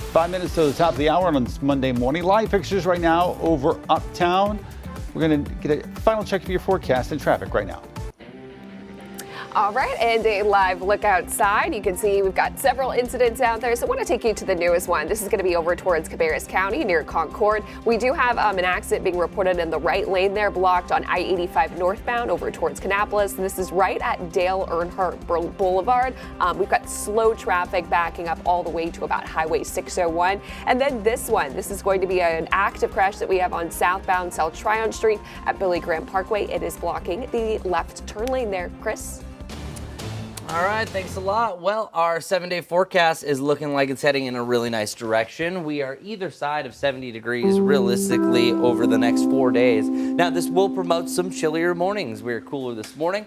5 minutes to the top of the hour on this Monday morning. Live pictures right now over uptown. We're going to get a final check of your forecast and traffic right now. All right, and a live look outside. You can see we've got several incidents out there, so I want to take you to the newest one. This is going to be over towards Cabarrus County near Concord. We do have an accident being reported in the right lane there, blocked on I-85 northbound over towards Kannapolis. This is right at Dale Earnhardt Boulevard. We've got slow traffic backing up all the way to about Highway 601. And then this one, this is going to be an active crash that we have on southbound South Tryon Street at Billy Graham Parkway. It is blocking the left turn lane there. Chris? All right, thanks a lot. Well, our 7-day forecast is looking like it's heading in a really nice direction. We are either side of 70 degrees realistically over the next 4 days. Now, this will promote some chillier mornings. We are cooler this morning,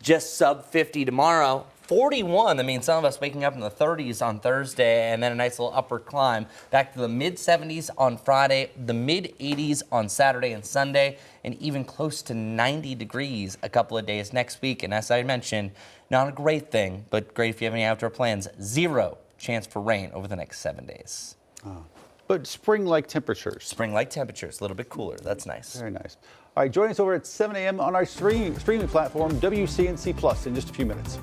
just sub 50 tomorrow. 41, I mean, some of us waking up in the 30s on Thursday, and then a nice little upward climb back to the mid 70s on Friday, the mid 80s on Saturday and Sunday, and even close to 90 degrees a couple of days next week. And as I mentioned, not a great thing, but great if you have any outdoor plans. 0 chance for rain over the next 7 days. But spring-like temperatures. Spring-like temperatures, a little bit cooler. That's nice. Very nice. All right, join us over at 7 a.m. on our streaming platform, WCNC Plus, in just a few minutes.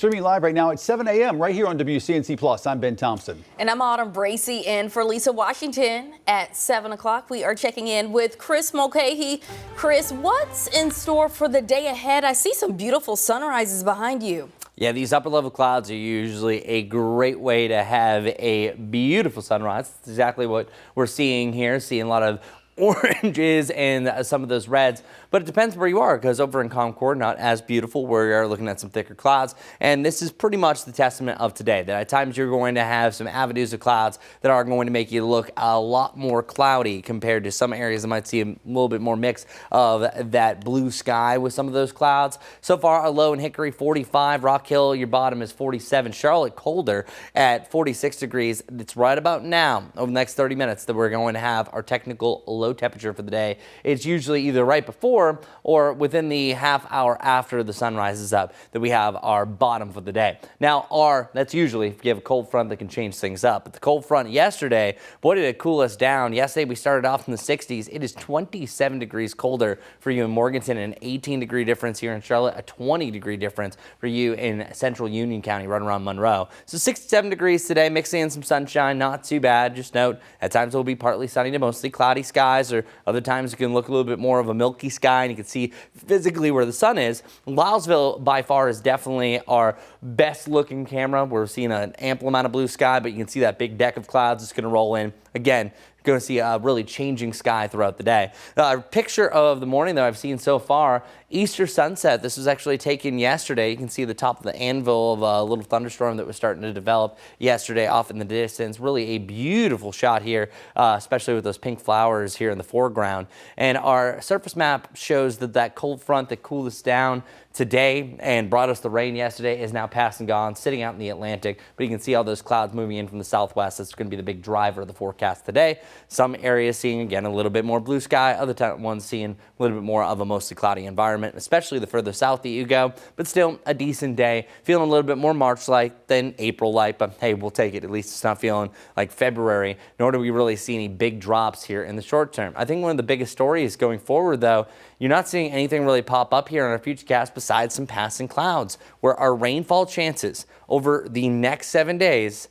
streaming live right now at 7 a.m. right here on WCNC Plus. I'm Ben Thompson. And I'm Autumn Bracey in for Lisa Washington. At 7 o'clock, we are checking in with Chris Mulcahy. Chris, what's in store for the day ahead? I see some beautiful sunrises behind you. Yeah, these upper level clouds are usually a great way to have a beautiful sunrise. That's exactly what we're seeing here, seeing a lot of oranges and some of those reds, but it depends where you are, because over in Concord, not as beautiful. We are looking at some thicker clouds, and this is pretty much the testament of today, that at times you're going to have some avenues of clouds that are going to make you look a lot more cloudy compared to some areas that might see a little bit more mix of that blue sky with some of those clouds. So far, a low in Hickory 45, Rock Hill, your bottom is 47, Charlotte colder at 46 degrees. It's right about now, over the next 30 minutes, that we're going to have our technical low temperature for the day. It's usually either right before or within the half hour after the sun rises up that we have our bottom for the day. Now, that's usually if you have a cold front that can change things up. But the cold front yesterday, boy, did it cool us down. Yesterday, we started off in the 60s. It is 27 degrees colder for you in Morganton, an 18-degree difference here in Charlotte, a 20-degree difference for you in central Union County, right around Monroe. So 67 degrees today, mixing in some sunshine, not too bad. Just note, at times it will be partly sunny to mostly cloudy skies, or other times it can look a little bit more of a milky sky, and you can see physically where the sun is. Lylesville by far is definitely our best looking camera. We're seeing an ample amount of blue sky, but you can see that big deck of clouds that's going to roll in. Again, going to see a really changing sky throughout the day. A picture of the morning that I've seen so far, Easter sunset. This was actually taken yesterday. You can see the top of the anvil of a little thunderstorm that was starting to develop yesterday off in the distance. Really a beautiful shot here, especially with those pink flowers here in the foreground. And our surface map shows that that cold front that cooled us down today and brought us the rain yesterday is now past and gone, sitting out in the Atlantic. But you can see all those clouds moving in from the southwest. That's going to be the big driver of the forecast today. Some areas seeing, again, a little bit more blue sky. Other ones seeing a little bit more of a mostly cloudy environment, especially the further south that you go. But still a decent day. Feeling a little bit more March-like than April-like. But hey, we'll take it. At least it's not feeling like February, nor do we really see any big drops here in the short term. I think one of the biggest stories going forward, though, you're not seeing anything really pop up here in our futurecast besides some passing clouds, where our rainfall chances over the next 7 days,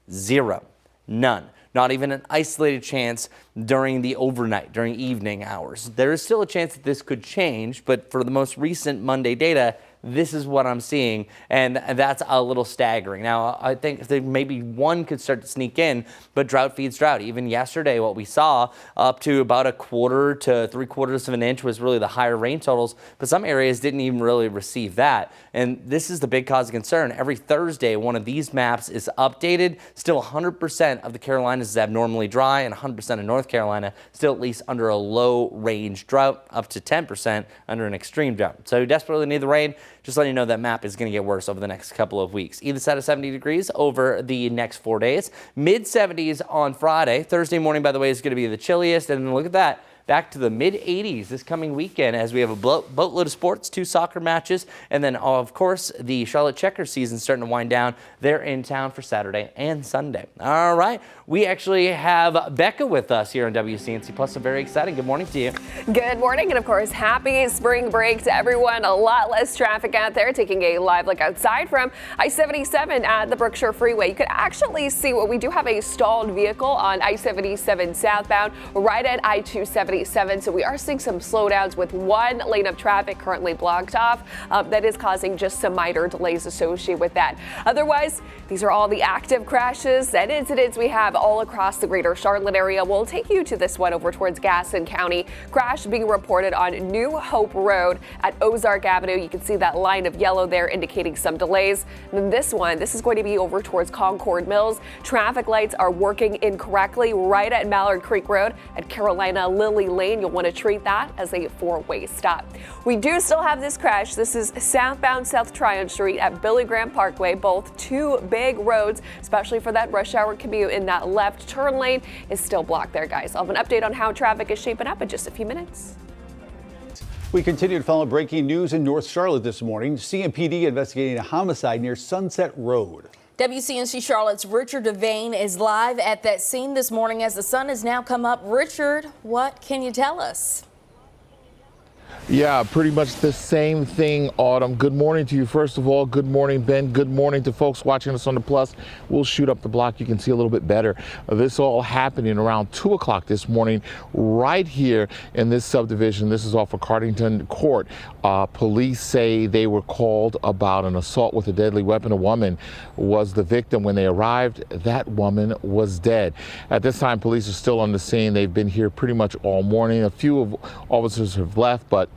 zero, none. Not even an isolated chance during the overnight, during evening hours. There is still a chance that this could change, but for the most recent Monday data, this is what I'm seeing, and that's a little staggering. Now, I think maybe one could start to sneak in, but drought feeds drought. Even yesterday, what we saw up to about 1/4 to 3/4 of an inch was really the higher rain totals, but some areas didn't even really receive that. And this is the big cause of concern. Every Thursday, one of these maps is updated. Still 100% of the Carolinas is abnormally dry, and 100% of North Carolina still at least under a low range drought, up to 10% under an extreme drought. So you desperately need the rain. Just letting you know that map is going to get worse over the next couple of weeks. Either side of 70 degrees over the next 4 days. Mid-70s on Friday. Thursday morning, by the way, is going to be the chilliest. And look at that. Back to the mid-80s this coming weekend as we have a boatload of sports, 2 soccer matches, and then, of course, the Charlotte Checker season starting to wind down. They're in town for Saturday and Sunday. All right. We actually have Becca with us here on WCNC Plus, so very exciting. Good morning to you. Good morning, and of course, happy spring break to everyone. A lot less traffic out there. Taking a live look outside from I-77 at the Brookshire Freeway. You could actually see what we do have a stalled vehicle on I-77 southbound right at I-270. So we are seeing some slowdowns with 1 lane of traffic currently blocked off. That is causing just some minor delays associated with that. Otherwise, these are all the active crashes and incidents we have all across the greater Charlotte area. We'll take you to this one over towards Gaston County. Crash being reported on New Hope Road at Ozark Avenue. You can see that line of yellow there indicating some delays. And this is going to be over towards Concord Mills. Traffic lights are working incorrectly right at Mallard Creek Road at Carolina Lily Lane. You'll want to treat that as a 4-way stop. We do still have this crash. This is southbound South Tryon Street at Billy Graham Parkway. Both 2 big roads, especially for that rush hour commute in that left turn lane, is still blocked there, guys. I'll have an update on how traffic is shaping up in just a few minutes. We continue to follow breaking news in North Charlotte this morning. CMPD investigating a homicide near Sunset Road. WCNC Charlotte's Richard Devane is live at that scene this morning as the sun has now come up. Richard, what can you tell us? Yeah, pretty much the same thing, Autumn. Good morning to you. First of all, good morning, Ben. Good morning to folks watching us on the Plus. We'll shoot up the block. You can see a little bit better. This all happening around 2 o'clock this morning right here in this subdivision. This is off of Cardington Court. Police say they were called about an assault with a deadly weapon. A woman was the victim. When they arrived, that woman was dead. At this time, police are still on the scene. They've been here pretty much all morning. A few of officers have left, but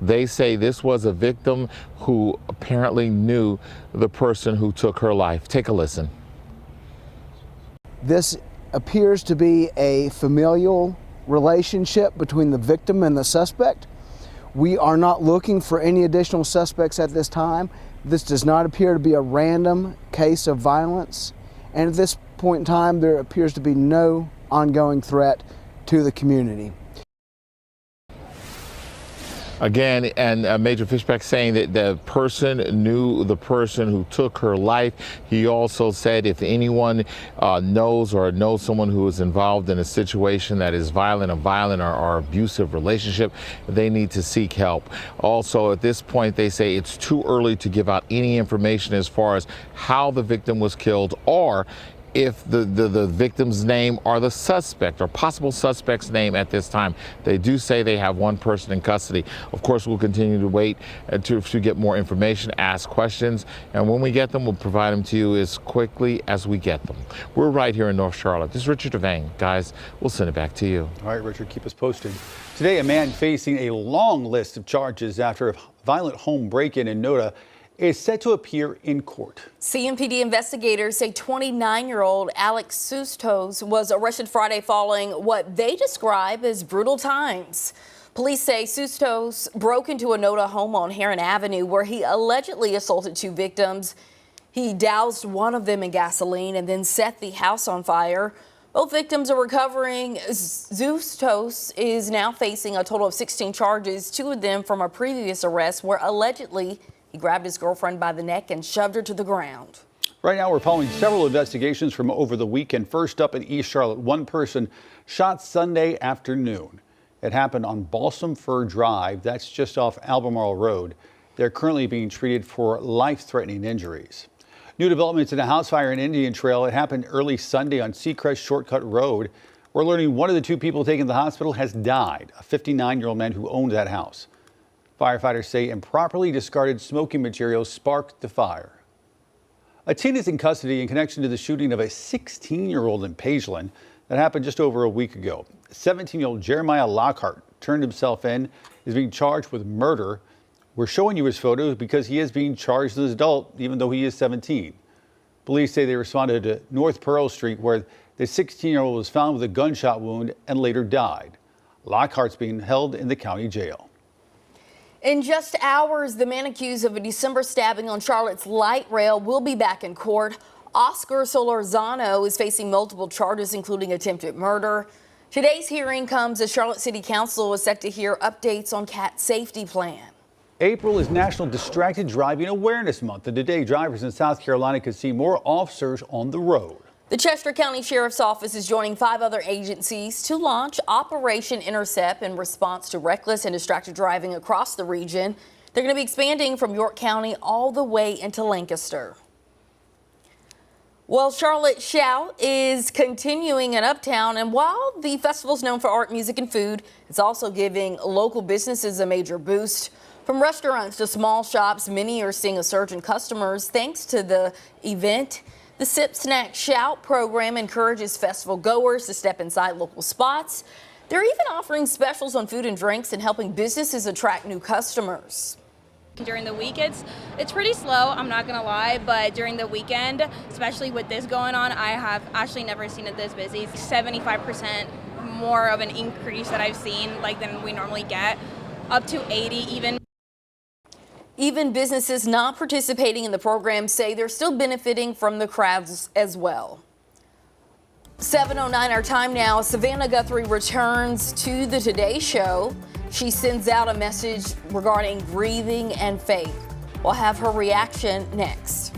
they say this was a victim who apparently knew the person who took her life. Take a listen. This appears to be a familial relationship between the victim and the suspect. We are not looking for any additional suspects at this time. This does not appear to be a random case of violence. And at this point in time, there appears to be no ongoing threat to the community. Again, and Major Fishback saying that the person knew the person who took her life. He also said if anyone knows someone who is involved in a situation that is violent or abusive relationship, they need to seek help. Also, at this point, they say it's too early to give out any information as far as how the victim was killed or if the victim's name or the suspect or possible suspect's name at this time. They do say they have one person in custody. Of course, we'll continue to wait to get more information, ask questions, and when we get them, we'll provide them to you as quickly as we get them. We're right here in North Charlotte. This is Richard Devane. Guys, we'll send it back to you. All right, Richard, keep us posted. Today, a man facing a long list of charges after a violent home break-in in Noda is set to appear in court. CMPD investigators say 29-year-old Alex Sustos was arrested Friday following what they describe as brutal times. Police say Sustos broke into a Noda home on Heron Avenue where he allegedly assaulted 2 victims. He doused one of them in gasoline and then set the house on fire. Both victims are recovering. Sustos is now facing a total of 16 charges, 2 of them from a previous arrest where allegedly he grabbed his girlfriend by the neck and shoved her to the ground. Right now, we're following several investigations from over the weekend. First up in East Charlotte, one person shot Sunday afternoon. It happened on Balsam Fir Drive. That's just off Albemarle Road. They're currently being treated for life-threatening injuries. New developments in a house fire in Indian Trail. It happened early Sunday on Seacrest Shortcut Road. We're learning one of the 2 people taken to the hospital has died, a 59-year-old man who owned that house. Firefighters say improperly discarded smoking materials sparked the fire. A teen is in custody in connection to the shooting of a 16-year-old in Pageland that happened just over a week ago. 17-year-old Jeremiah Lockhart turned himself in, is being charged with murder. We're showing you his photos because he is being charged as an adult, even though he is 17. Police say they responded to North Pearl Street, where the 16-year-old was found with a gunshot wound and later died. Lockhart's being held in the county jail. In just hours, the man accused of a December stabbing on Charlotte's light rail will be back in court. Oscar Solorzano is facing multiple charges, including attempted murder. Today's hearing comes as Charlotte City Council is set to hear updates on CAT's safety plan. April is National Distracted Driving Awareness Month, and today drivers in South Carolina could see more officers on the road. The Chester County Sheriff's Office is joining 5 other agencies to launch Operation Intercept in response to reckless and distracted driving across the region. They're going to be expanding from York County all the way into Lancaster. Well, Charlotte Shout is continuing in Uptown, and while the festival is known for art, music, and food, it's also giving local businesses a major boost. From restaurants to small shops, many are seeing a surge in customers thanks to the event. The Sip Snack Shout program encourages festival goers to step inside local spots. They're even offering specials on food and drinks and helping businesses attract new customers. During the week, it's pretty slow, I'm not gonna lie, but during the weekend, especially with this going on, I have actually never seen it this busy. It's 75% more of an increase that I've seen than we normally get, up to 80 even. Even businesses not participating in the program say they're still benefiting from the crowds as well. 7:09 our time now. Savannah Guthrie returns to the Today Show. She sends out a message regarding grieving and faith. We'll have her reaction next.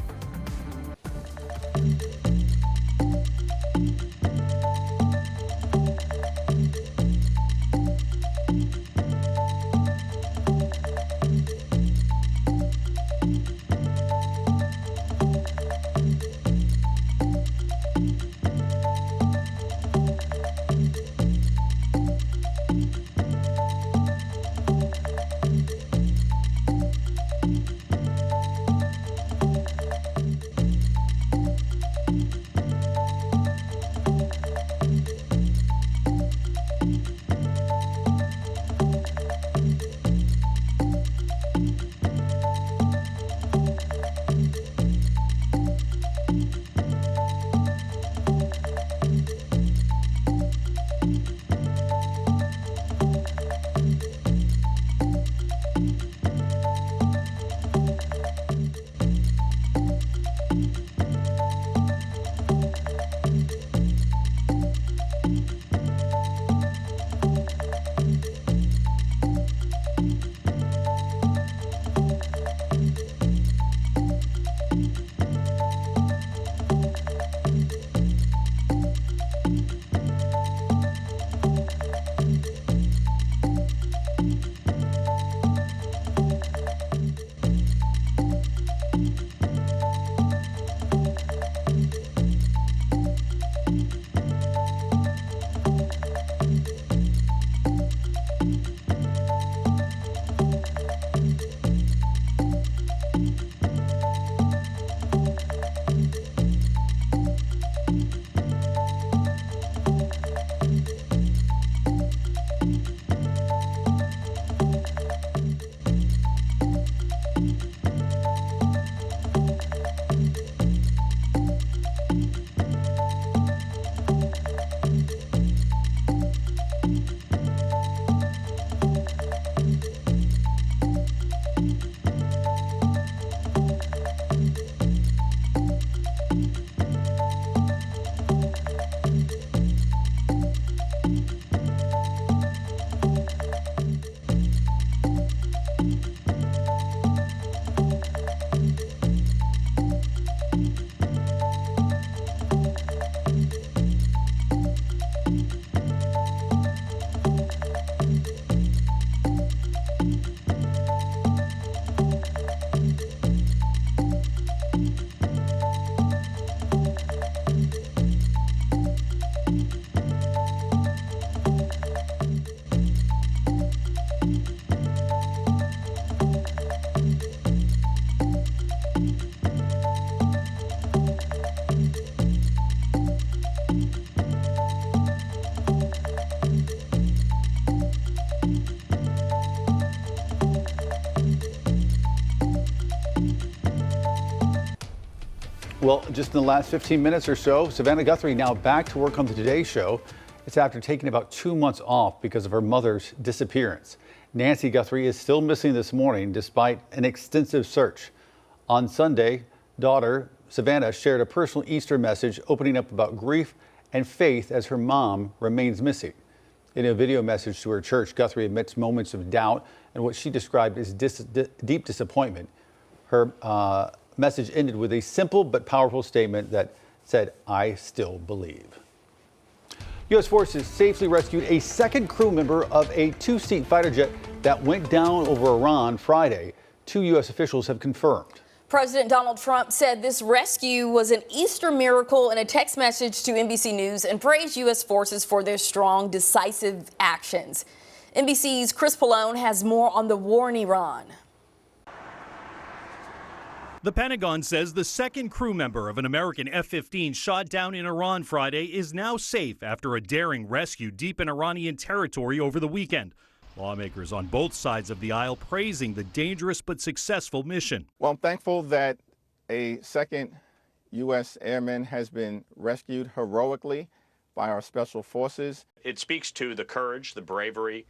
Well, just in the last 15 minutes or so, Savannah Guthrie now back to work on the Today Show. It's after taking about 2 months off because of her mother's disappearance. Nancy Guthrie is still missing this morning despite an extensive search. On Sunday, daughter Savannah shared a personal Easter message opening up about grief and faith as her mom remains missing. In a video message to her church, Guthrie admits moments of doubt and what she described as deep disappointment. Her message ended with a simple but powerful statement that said, "I still believe." U.S. forces safely rescued a second crew member of a two-seat fighter jet that went down over Iran Friday. 2 U.S. officials have confirmed. President Donald Trump said this rescue was an Easter miracle in a text message to NBC News and praised U.S. forces for their strong, decisive actions. NBC's Chris Pallone has more on the war in Iran. The Pentagon says the second crew member of an American F-15 shot down in Iran Friday is now safe after a daring rescue deep in Iranian territory over the weekend. Lawmakers on both sides of the aisle praising the dangerous but successful mission. Well, I'm thankful that a second U.S. airman has been rescued heroically by our special forces. It speaks to the courage, the bravery,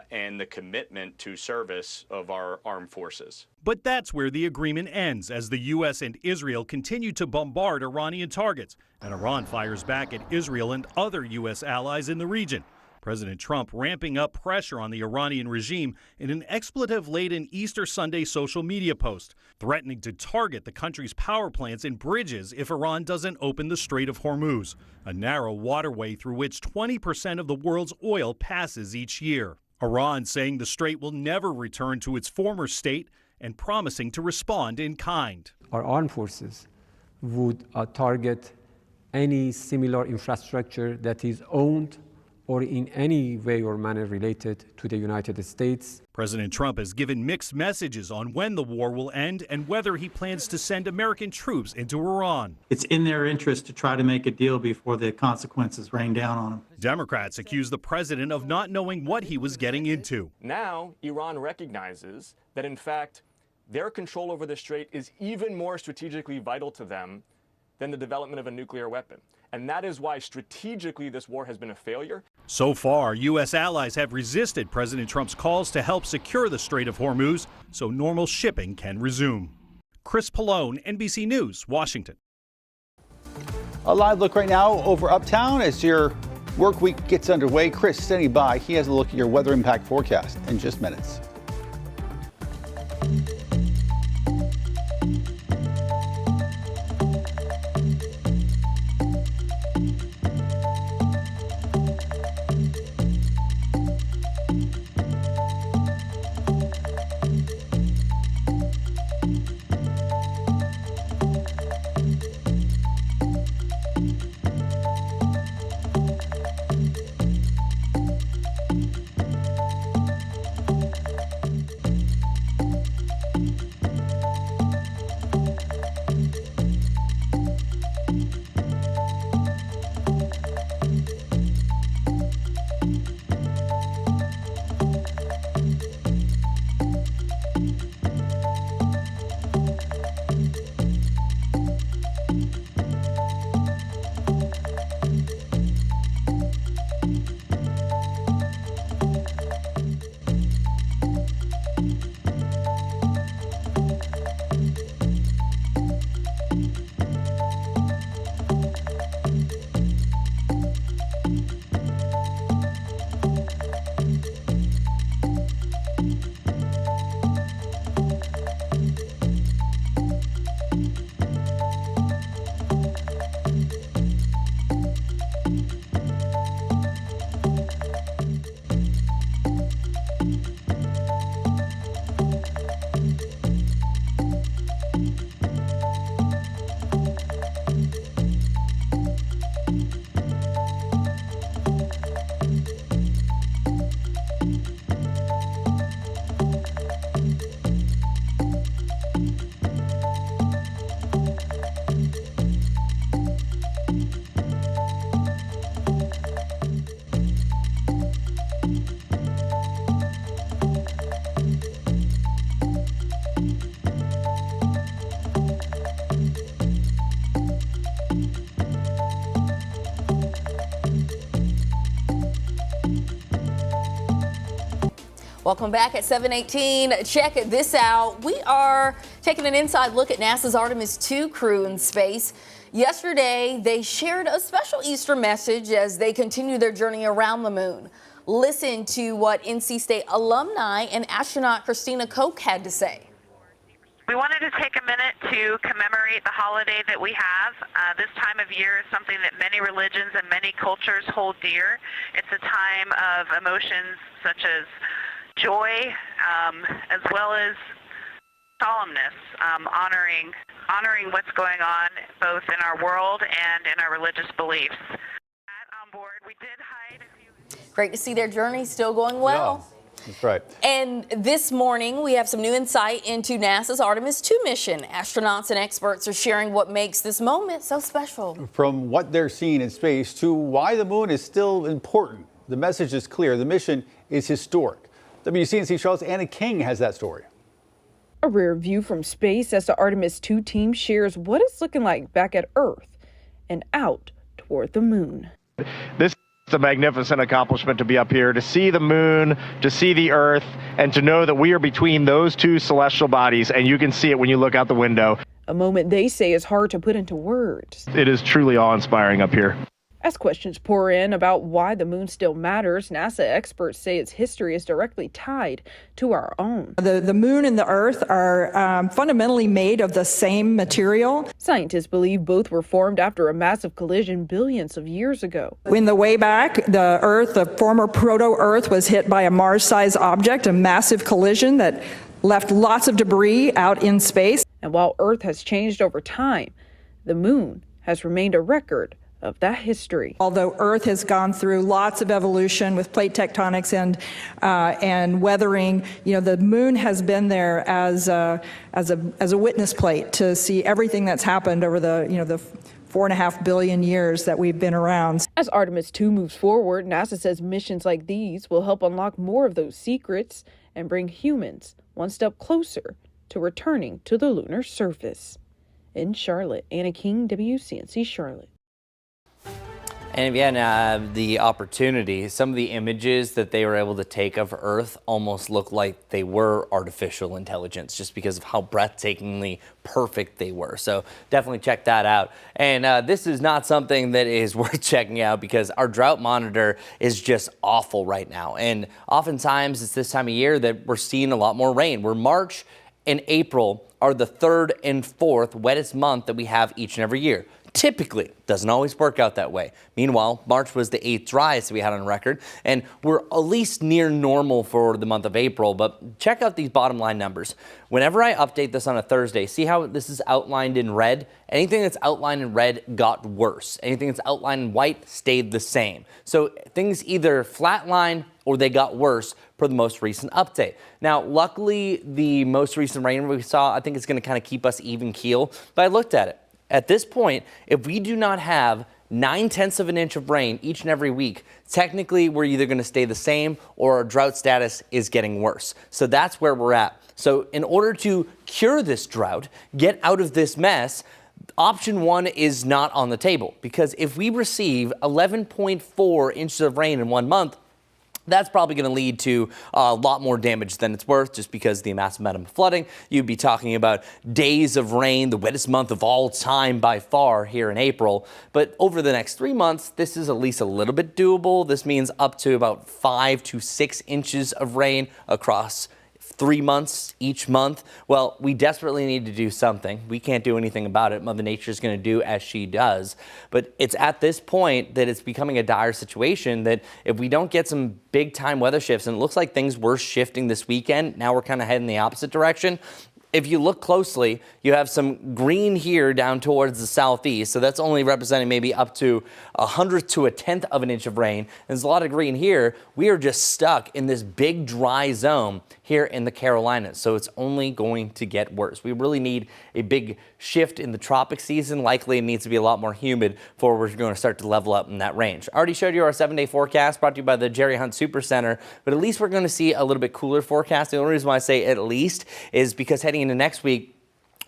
and the commitment to service of our armed forces. But that's where the agreement ends as the U.S. and Israel continue to bombard Iranian targets, and Iran fires back at Israel and other U.S. allies in the region. President Trump ramping up pressure on the Iranian regime in an expletive-laden Easter Sunday social media post, threatening to target the country's power plants and bridges if Iran doesn't open the Strait of Hormuz, a narrow waterway through which 20% of the world's oil passes each year. Iran saying the strait will never return to its former state and promising to respond in kind. Our armed forces would target any similar infrastructure that is owned or in any way or manner related to the United States. President Trump has given mixed messages on when the war will end and whether he plans to send American troops into Iran. It's in their interest to try to make a deal before the consequences rain down on them. Democrats accuse the president of not knowing what he was getting into. Now, Iran recognizes that, in fact, their control over the strait is even more strategically vital to them than the development of a nuclear weapon. And that is why strategically this war has been a failure. So far, U.S. allies have resisted President Trump's calls to help secure the Strait of Hormuz so normal shipping can resume. Chris Pallone, NBC News, Washington. A live look right now over uptown as your work week gets underway. Chris standing by. He has a look at your weather impact forecast in just minutes. Welcome back at 7:18. Check this out. We are taking an inside look at NASA's Artemis II crew in space. Yesterday, they shared a special Easter message as they continue their journey around the moon. Listen to what NC State alumni and astronaut Christina Koch had to say. We wanted to take a minute to commemorate the holiday that we have. This time of year is something that many religions and many cultures hold dear. It's a time of emotions such as joy, as well as solemnness, honoring what's going on both in our world and in our religious beliefs. On board, we did hide a few. Great to see their journey still going well. Yeah. That's right. And this morning, we have some new insight into NASA's Artemis II mission. Astronauts and experts are sharing what makes this moment so special. From what they're seeing in space to why the moon is still important, the message is clear. The mission is historic. WCNC Charlotte's Anna King has that story. A rare view from space as the Artemis II team shares what it's looking like back at Earth and out toward the moon. This is a magnificent accomplishment to be up here, to see the moon, to see the Earth, and to know that we are between those two celestial bodies, and you can see it when you look out the window. A moment they say is hard to put into words. It is truly awe-inspiring up here. As questions pour in about why the moon still matters, NASA experts say its history is directly tied to our own. The moon and the Earth are fundamentally made of the same material. Scientists believe both were formed after a massive collision billions of years ago. In the way back, the Earth, the former proto-Earth, was hit by a Mars-sized object, a massive collision that left lots of debris out in space. And while Earth has changed over time, the moon has remained a record of that history. Although Earth has gone through lots of evolution with plate tectonics and weathering, the moon has been there as a witness plate to see everything that's happened over the 4.5 billion years that we've been around. As Artemis II moves forward, NASA says missions like these will help unlock more of those secrets and bring humans one step closer to returning to the lunar surface. In Charlotte, Anna King, WCNC Charlotte. And if you hadn't had the opportunity, some of the images that they were able to take of Earth almost look like they were artificial intelligence just because of how breathtakingly perfect they were. So definitely check that out. And this is not something that is worth checking out because our drought monitor is just awful right now. And oftentimes it's this time of year that we're seeing a lot more rain. We're March and April are the 3rd and 4th wettest month that we have each and every year. Typically, doesn't always work out that way. Meanwhile, March was the 8th driest we had on record, and we're at least near normal for the month of April. But check out these bottom line numbers. Whenever I update this on a Thursday, see how this is outlined in red? Anything that's outlined in red got worse. Anything that's outlined in white stayed the same. So things either flatline or they got worse per the most recent update. Now, luckily, the most recent rain we saw, I think it's going to kind of keep us even keel, but I looked at it. At this point, if we do not have 9/10 of an inch of rain each and every week, technically we're either going to stay the same or our drought status is getting worse. So that's where we're at. So in order to cure this drought, get out of this mess, option one is not on the table, because if we receive 11.4 inches of rain in 1 month, that's probably going to lead to a lot more damage than it's worth just because of the massive amount of flooding. You'd be talking about days of rain, the wettest month of all time by far here in April. But over the next 3 months, this is at least a little bit doable. This means up to about 5 to 6 inches of rain across 3 months each month. Well, we desperately need to do something. We can't do anything about it. Mother Nature is going to do as she does. But it's at this point that it's becoming a dire situation that if we don't get some big time weather shifts, and it looks like things were shifting this weekend, now we're kind of heading the opposite direction. If you look closely, you have some green here down towards the southeast. So that's only representing maybe up to 100th to 1/10 of an inch of rain. There's a lot of green here. We are just stuck in this big dry zone here in the Carolinas. So it's only going to get worse. We really need a big shift in the tropic season. Likely it needs to be a lot more humid before we're going to start to level up in that range. I already showed you our 7-day forecast brought to you by the Jerry Hunt Super Center, but at least we're going to see a little bit cooler forecast. The only reason why I say at least is because heading into next week,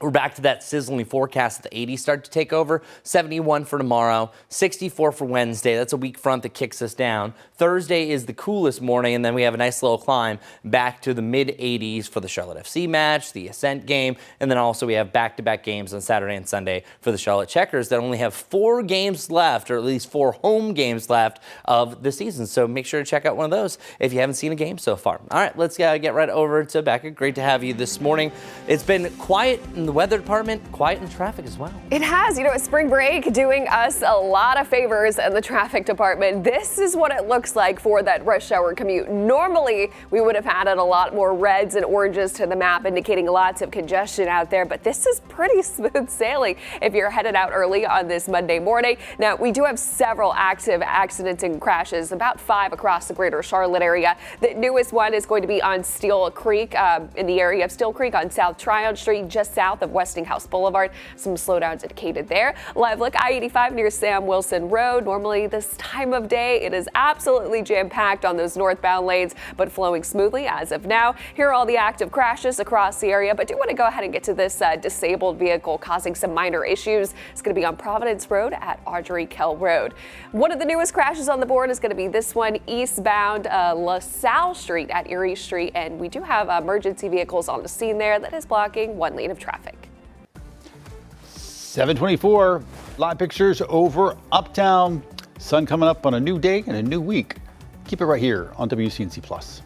We're back to that sizzling forecast that the 80s start to take over. 71 for tomorrow, 64 for Wednesday. That's a weak front that kicks us down. Thursday is the coolest morning, and then we have a nice little climb back to the mid-80s for the Charlotte FC match, the Ascent game, and then also we have back-to-back games on Saturday and Sunday for the Charlotte Checkers that only have 4 games left, or at least 4 home games left of the season. So make sure to check out one of those if you haven't seen a game so far. All right, let's get right over to Becca. Great to have you this morning. It's been quiet in the weather department, quiet in traffic as well. It has. You know, spring break doing us a lot of favors in the traffic department. This is what it looks like for that rush hour commute. Normally, we would have added a lot more reds and oranges to the map, indicating lots of congestion out there, but this is pretty smooth sailing if you're headed out early on this Monday morning. Now, we do have several active accidents and crashes, about 5 across the greater Charlotte area. The newest one is going to be on Steel Creek, in the area of Steel Creek on South Tryon Street, just south of Westinghouse Boulevard. Some slowdowns indicated there. Live look I-85 near Sam Wilson Road. Normally this time of day, it is absolutely jam-packed on those northbound lanes, but flowing smoothly as of now. Here are all the active crashes across the area, but do want to go ahead and get to this disabled vehicle causing some minor issues. It's going to be on Providence Road at Audrey Kell Road. One of the newest crashes on the board is going to be this one eastbound LaSalle Street at Erie Street, and we do have emergency vehicles on the scene there that is blocking one lane of traffic. 724, live pictures over Uptown. Sun coming up on a new day and a new week. Keep it right here on WCNC Plus.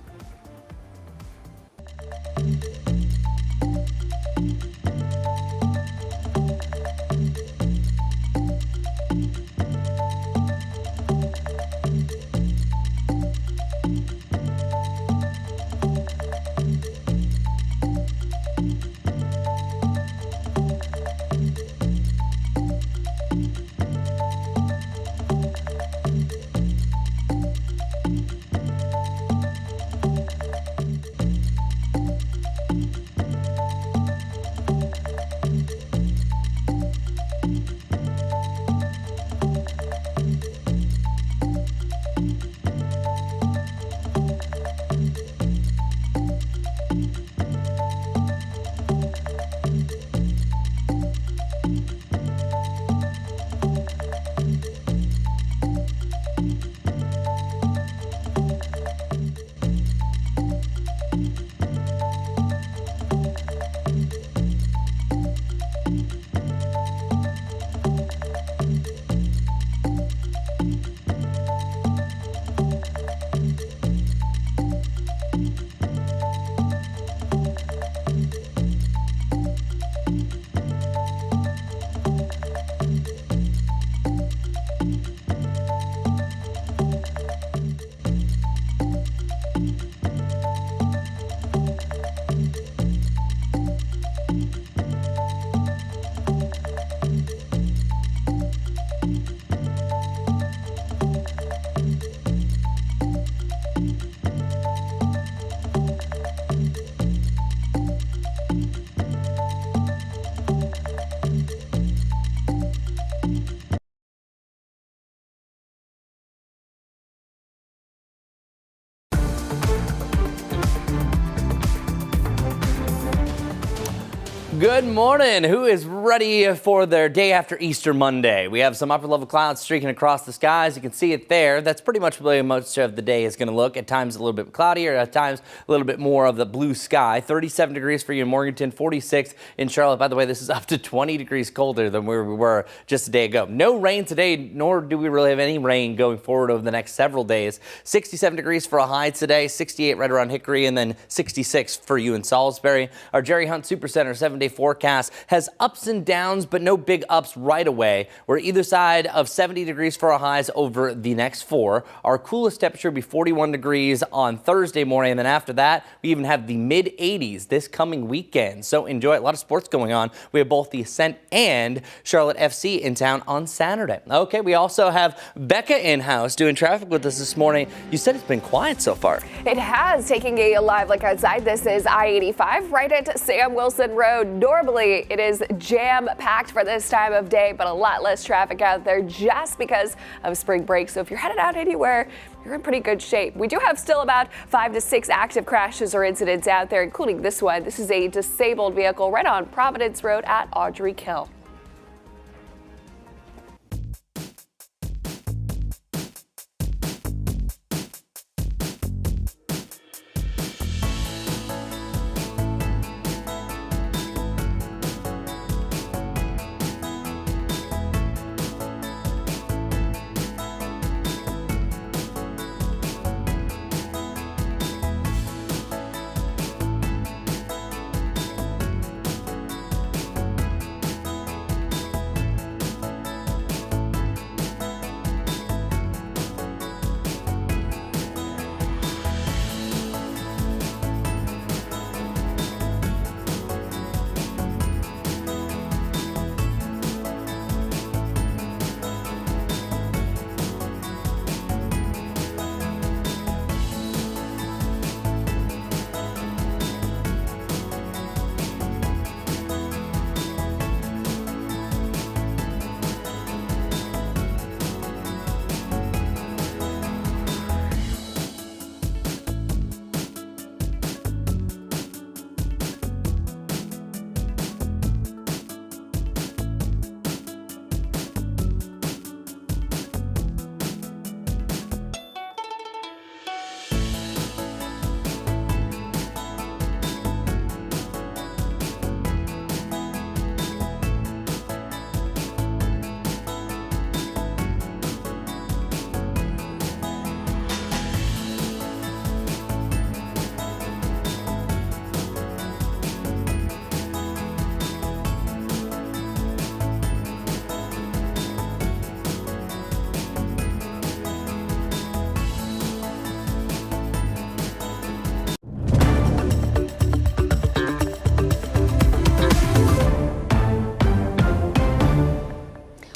Good morning. Who is ready for their day after Easter Monday? We have some upper level clouds streaking across the skies. You can see it there. That's pretty much the way most of the day is going to look. At times a little bit cloudier, at times a little bit more of the blue sky. 37 degrees for you in Morganton, 46 in Charlotte. By the way, this is up to 20 degrees colder than where we were just a day ago. No rain today, nor do we really have any rain going forward over the next several days. 67 degrees for a high today, 68 right around Hickory, and then 66 for you in Salisbury. Our Jerry Hunt Supercenter 7-day forecast has ups and downs, but no big ups right away. We're either side of 70 degrees for our highs over the next 4. Our coolest temperature will be 41 degrees on Thursday morning, and then after that, we even have the mid-80s this coming weekend. So enjoy it. A lot of sports going on. We have both the Ascent and Charlotte FC in town on Saturday. Okay, we also have Becca in-house doing traffic with us this morning. You said it's been quiet so far. It has, taking a live look outside. This is I-85 right at Sam Wilson Road. Normally, it is jam-packed for this time of day, but a lot less traffic out there just because of spring break. So if you're headed out anywhere, you're in pretty good shape. We do have still about 5 to 6 active crashes or incidents out there, including this one. This is a disabled vehicle right on Providence Road at Audrey Kill.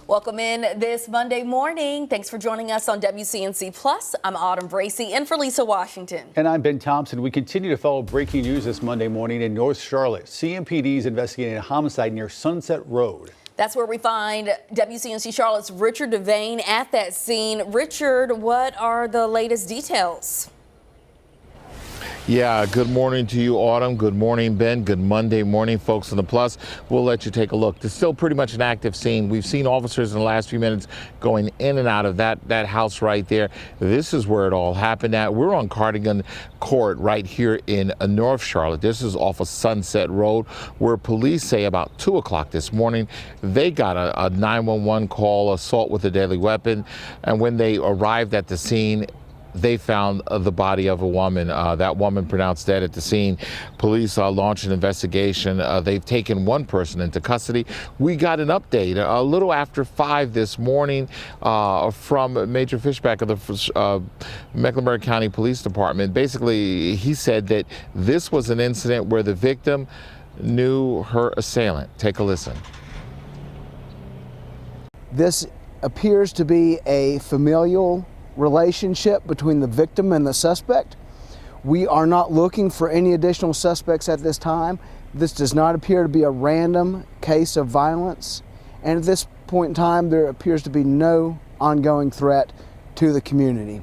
Welcome in this Monday morning. Thanks for joining us on WCNC Plus. I'm Autumn Bracey in for Lisa Washington. And I'm Ben Thompson. We continue to follow breaking news this Monday morning in North Charlotte. CMPD is investigating a homicide near Sunset Road. That's where we find WCNC Charlotte's Richard Devane at that scene. Richard, what are the latest details? Yeah, good morning to you, Autumn. Good morning, Ben. Good Monday morning, folks on the Plus. We'll let you take a look. There's still pretty much an active scene. We've seen officers in the last few minutes going in and out of that house right there. This is where it all happened at. We're on Cardigan Court right here in North Charlotte. This is off of Sunset Road, where police say about 2 o'clock this morning, they got a 911 call, assault with a deadly weapon. And when they arrived at the scene, they found the body of a woman. That woman pronounced dead at the scene. Police launched an investigation. They've taken one person into custody. We got an update a little after 5 this morning from Major Fishback of the Mecklenburg County Police Department. Basically, he said that this was an incident where the victim knew her assailant. Take a listen. This appears to be a familial relationship between the victim and the suspect. We are not looking for any additional suspects at this time. This does not appear to be a random case of violence. And at this point in time, there appears to be no ongoing threat to the community.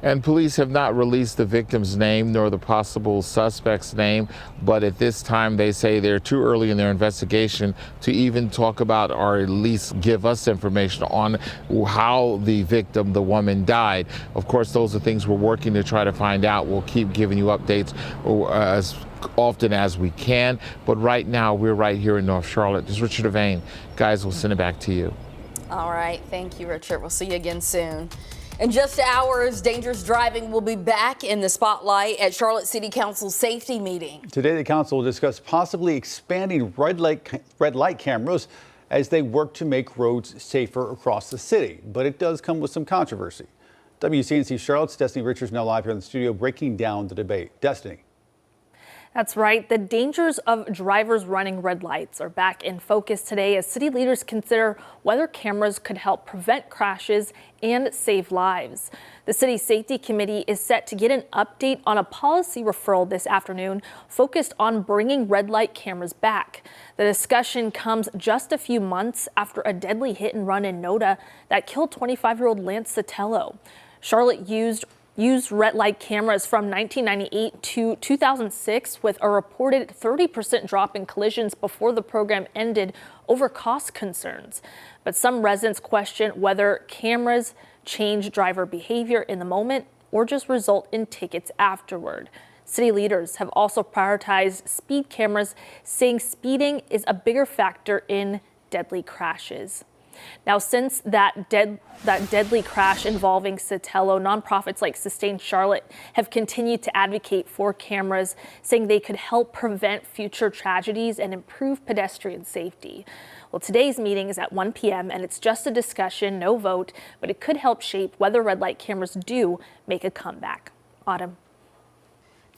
And police have not released the victim's name nor the possible suspect's name, but at this time they say they're too early in their investigation to even talk about or at least give us information on how the victim, the woman, died. Of course, those are things we're working to try to find out. We'll keep giving you updates as often as we can, but right now we're right here in North Charlotte. This is Richard Devane. Guys, we'll send it back to you. All right, thank you, Richard. We'll see you again soon. In just hours, dangerous driving will be back in the spotlight at Charlotte City Council's safety meeting. Today, the council will discuss possibly expanding red light cameras as they work to make roads safer across the city. But it does come with some controversy. WCNC Charlotte's Destiny Richards now live here in the studio breaking down the debate. Destiny. That's right. The dangers of drivers running red lights are back in focus today as city leaders consider whether cameras could help prevent crashes and save lives. The City Safety Committee is set to get an update on a policy referral this afternoon focused on bringing red light cameras back. The discussion comes just a few months after a deadly hit and run in Noda that killed 25-year-old Lance Sotelo. Charlotte used red light cameras from 1998 to 2006 with a reported 30% drop in collisions before the program ended over cost concerns. But some residents question whether cameras change driver behavior in the moment or just result in tickets afterward. City leaders have also prioritized speed cameras, saying speeding is a bigger factor in deadly crashes. Now, since that deadly crash involving Sotelo, nonprofits like Sustain Charlotte have continued to advocate for cameras, saying they could help prevent future tragedies and improve pedestrian safety. Well, today's meeting is at 1 p.m. and it's just a discussion, no vote, but it could help shape whether red light cameras do make a comeback. Autumn.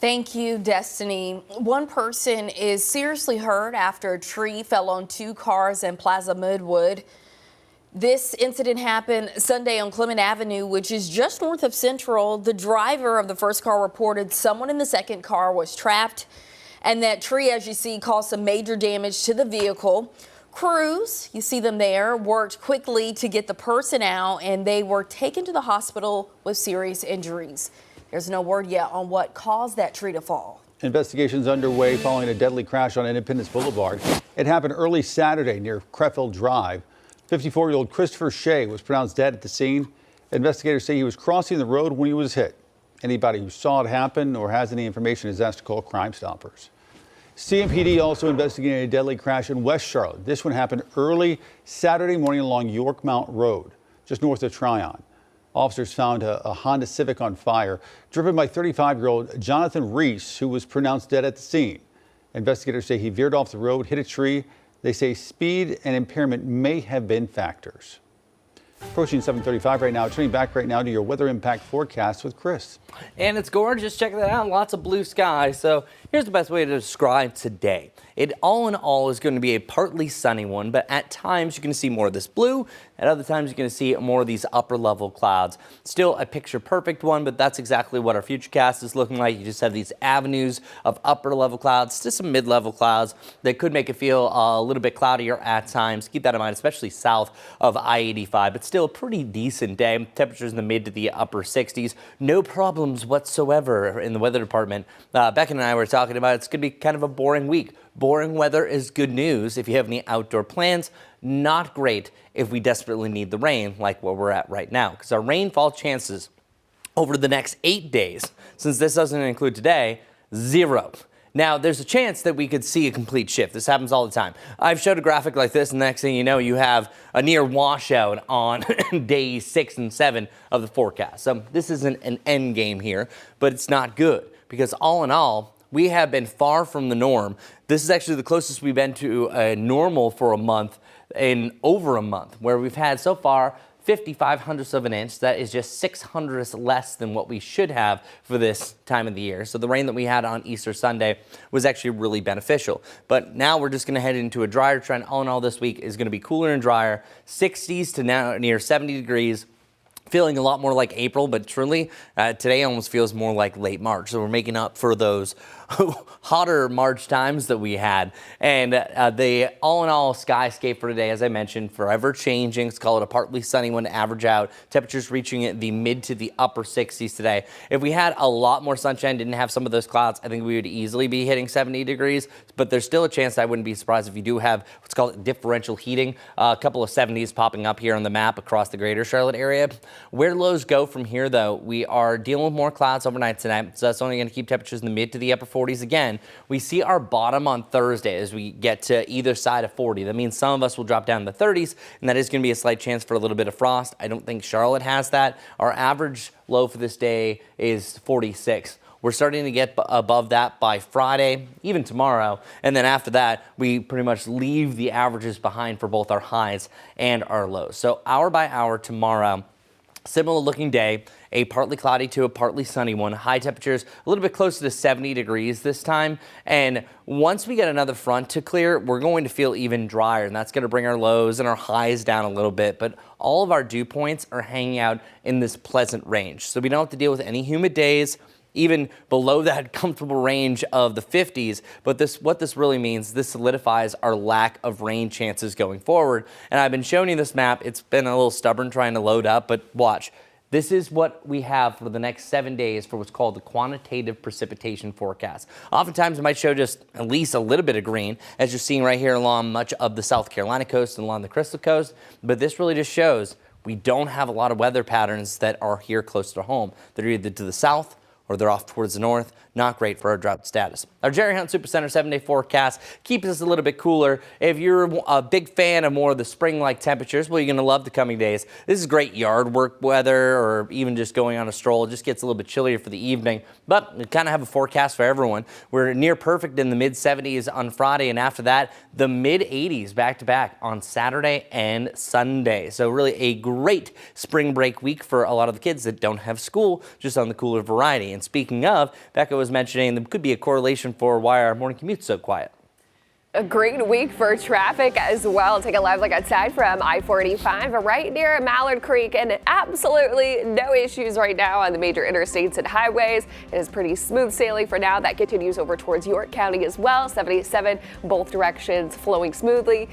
Thank you, Destiny. One person is seriously hurt after a tree fell on two cars in Plaza Midwood. This incident happened Sunday on Clement Avenue, which is just north of Central. The driver of the first car reported someone in the second car was trapped, and that tree, as you see, caused some major damage to the vehicle. Crews, you see them there, worked quickly to get the person out, and they were taken to the hospital with serious injuries. There's no word yet on what caused that tree to fall. Investigations underway following a deadly crash on Independence Boulevard. It happened early Saturday near Crefeld Drive. 54-year-old Christopher Shea was pronounced dead at the scene. Investigators say he was crossing the road when he was hit. Anybody who saw it happen or has any information is asked to call Crime Stoppers. CMPD also investigating a deadly crash in West Charlotte. This one happened early Saturday morning along Yorkmount Road, just north of Tryon. Officers found a Honda Civic on fire, driven by 35-year-old Jonathan Reese, who was pronounced dead at the scene. Investigators say he veered off the road, hit a tree. They say speed and impairment may have been factors. Approaching 7:35 right now. Turning back right now to your weather impact forecast with Chris. And it's gorgeous. Check that out. Lots of blue sky. So here's the best way to describe today. It all in all is going to be a partly sunny one, but at times you're going to see more of this blue. At other times you're going to see more of these upper level clouds. Still a picture perfect one, but that's exactly what our futurecast is looking like. You just have these avenues of upper level clouds to some mid level clouds that could make it feel a little bit cloudier at times. Keep that in mind, especially south of I-85, but still a pretty decent day. Temperatures in the mid to the upper 60s. No problems whatsoever in the weather department. Beck and I were talking about it's going to be kind of a boring week. Boring weather is good news if you have any outdoor plans. Not great if we desperately need the rain like where we're at right now, because our rainfall chances over the next 8 days, since this doesn't include today, 0. Now, there's a chance that we could see a complete shift. This happens all the time. I've showed a graphic like this, and the next thing you know, you have a near washout on days 6 and 7 of the forecast. So this isn't an end game here, but it's not good, because all in all, we have been far from the norm. This is actually the closest we've been to a normal for a month in over a month, where we've had so far 55 hundredths of an inch. That is just 6 hundredths less than what we should have for this time of the year. So the rain that we had on Easter Sunday was actually really beneficial. But now we're just going to head into a drier trend. All in all, this week is going to be cooler and drier, 60s to now near 70 degrees. Feeling a lot more like April, but truly today almost feels more like late March. So we're making up for those hotter March times that we had. And the all in all skyscape for today, as I mentioned, forever changing. Let's call it a partly sunny one to average out. Temperatures reaching the mid to the upper 60s today. If we had a lot more sunshine, didn't have some of those clouds, I think we would easily be hitting 70 degrees. But there's still a chance I wouldn't be surprised if you do have what's called differential heating. A couple of 70s popping up here on the map across the greater Charlotte area. Where lows go from here, though, we are dealing with more clouds overnight tonight, so that's only going to keep temperatures in the mid to the upper 40s again. We see our bottom on Thursday as we get to either side of 40. That means some of us will drop down to the 30s, and that is going to be a slight chance for a little bit of frost. I don't think Charlotte has that. Our average low for this day is 46. We're starting to get above that by Friday, even tomorrow. And then after that, we pretty much leave the averages behind for both our highs and our lows. So hour by hour tomorrow, Similar looking day, a partly cloudy to a partly sunny one. High temperatures a little bit closer to 70 degrees this time. And once we get another front to clear, we're going to feel even drier, and that's going to bring our lows and our highs down a little bit. But all of our dew points are hanging out in this pleasant range. So we don't have to deal with any humid days, even below that comfortable range of the 50s. But what this really means, this solidifies our lack of rain chances going forward. And I've been showing you this map. It's been a little stubborn trying to load up, but watch. This is what we have for the next 7 days for what's called the quantitative precipitation forecast. Oftentimes it might show just at least a little bit of green, as you're seeing right here along much of the South Carolina coast and along the Crystal Coast. But this really just shows we don't have a lot of weather patterns that are here close to home. They're either to the south or they're off towards the north. Not great for our drought status. Our Jerry Hunt Supercenter 7-day forecast keeps us a little bit cooler. If you're a big fan of more of the spring-like temperatures, well, you're going to love the coming days. This is great yard work weather, or even just going on a stroll. It just gets a little bit chillier for the evening, but we kind of have a forecast for everyone. We're near perfect in the mid-70s on Friday, and after that, the mid-80s back-to-back on Saturday and Sunday. So really a great spring break week for a lot of the kids that don't have school, just on the cooler variety. And speaking of, Becca was mentioning there could be a correlation for why our morning commute's so quiet. A great week for traffic as well. Take a live look outside from I-45 right near Mallard Creek, and absolutely no issues right now on the major interstates and highways. It is pretty smooth sailing for now. That continues over towards York County as well. 77 both directions flowing smoothly.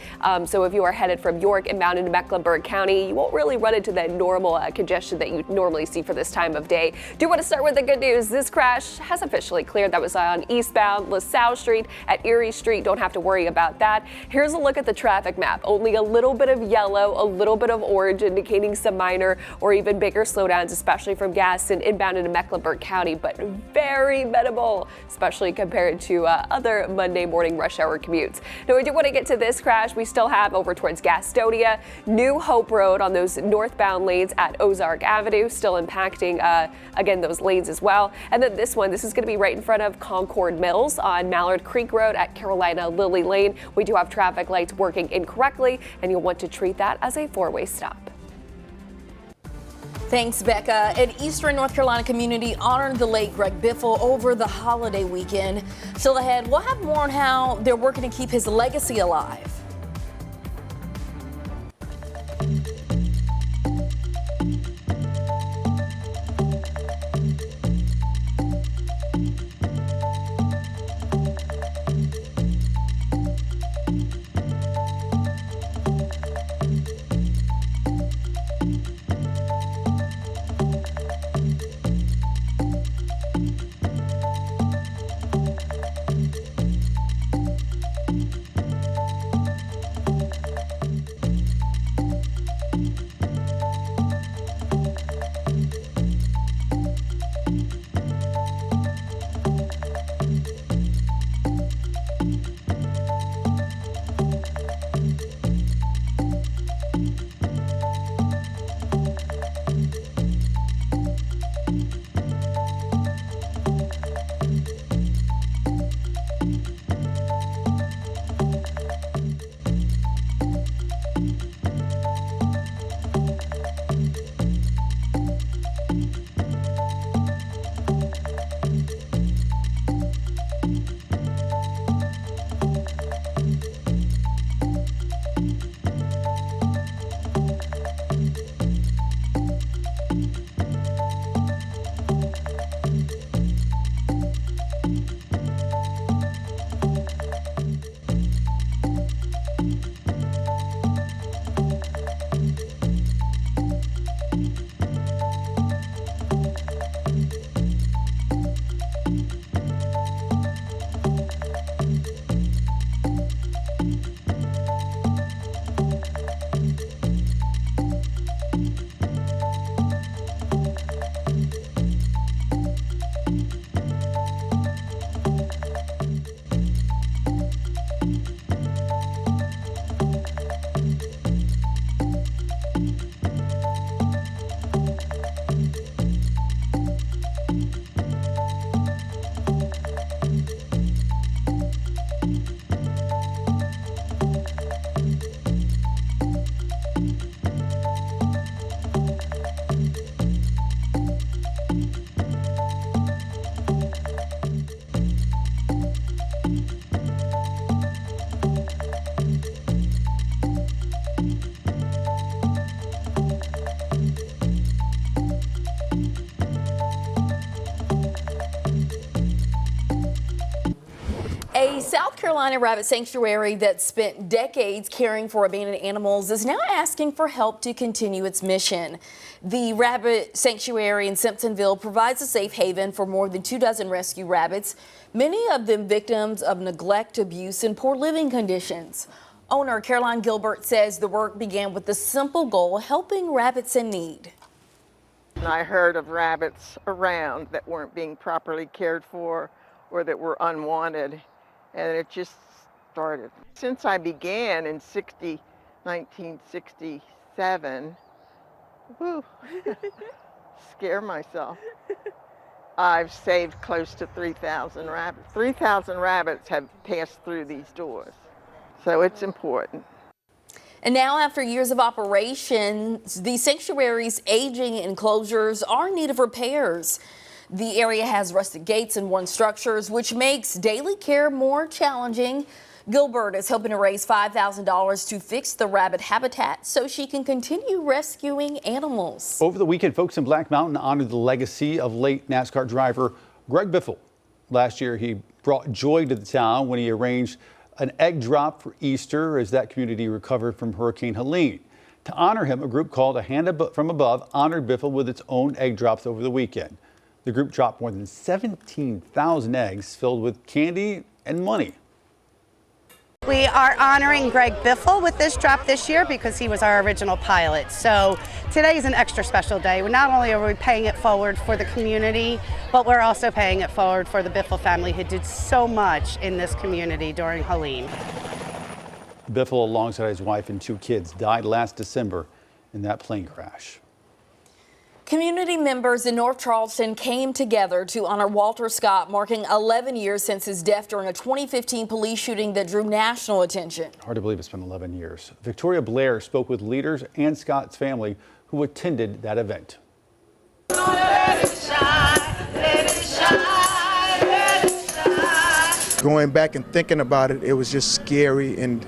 So if you are headed from York and bound into Mecklenburg County, you won't really run into that normal congestion that you normally see for this time of day. Do want to start with the good news. This crash has officially cleared. That was on eastbound LaSalle Street at Erie Street. Don't have to worry about that. Here's a look at the traffic map. Only a little bit of yellow, a little bit of orange, indicating some minor or even bigger slowdowns, especially from Gaston inbound into Mecklenburg County, but very minimal, especially compared to other Monday morning rush hour commutes. Now, we do want to get to this crash. We still have over towards Gastonia, New Hope Road on those northbound lanes at Ozark Avenue, still impacting, again, those lanes as well. And then this one, this is going to be right in front of Concord Mills on Mallard Creek Road at Carolina Lily Lane. We do have traffic lights working incorrectly, and you'll want to treat that as a four-way stop. Thanks, Becca. An Eastern North Carolina community honored the late Greg Biffle over the holiday weekend. Still ahead, we'll have more on how they're working to keep his legacy alive. Carolina Rabbit Sanctuary that spent decades caring for abandoned animals is now asking for help to continue its mission. The Rabbit Sanctuary in Simpsonville provides a safe haven for more than 24 rescue rabbits, many of them victims of neglect, abuse, and poor living conditions. Owner Caroline Gilbert says the work began with the simple goal of helping rabbits in need. I heard of rabbits around that weren't being properly cared for or that were unwanted, and it just started. Since I began in 1967, scare myself, I've saved close to 3,000 rabbits. 3,000 rabbits have passed through these doors, so it's important. And now, after years of operations, the sanctuary's aging enclosures are in need of repairs. The area has rusted gates and worn structures, which makes daily care more challenging. Gilbert is hoping to raise $5,000 to fix the rabbit habitat so she can continue rescuing animals. Over the weekend, folks in Black Mountain honored the legacy of late NASCAR driver Greg Biffle. Last year, he brought joy to the town when he arranged an egg drop for Easter as that community recovered from Hurricane Helene. To honor him, a group called A Hand from Above honored Biffle with its own egg drops over the weekend. The group dropped more than 17,000 eggs filled with candy and money. We are honoring Greg Biffle with this drop this year because he was our original pilot. So today is an extra special day. Not only are we paying it forward for the community, but we're also paying it forward for the Biffle family who did so much in this community during Helene. Biffle, alongside his wife and 2 kids, died last December in that plane crash. Community members in North Charleston came together to honor Walter Scott, marking 11 years since his death during a 2015 police shooting that drew national attention. Hard to believe it's been 11 years. Victoria Blair spoke with leaders and Scott's family who attended that event. Going back and thinking about it, it was just scary and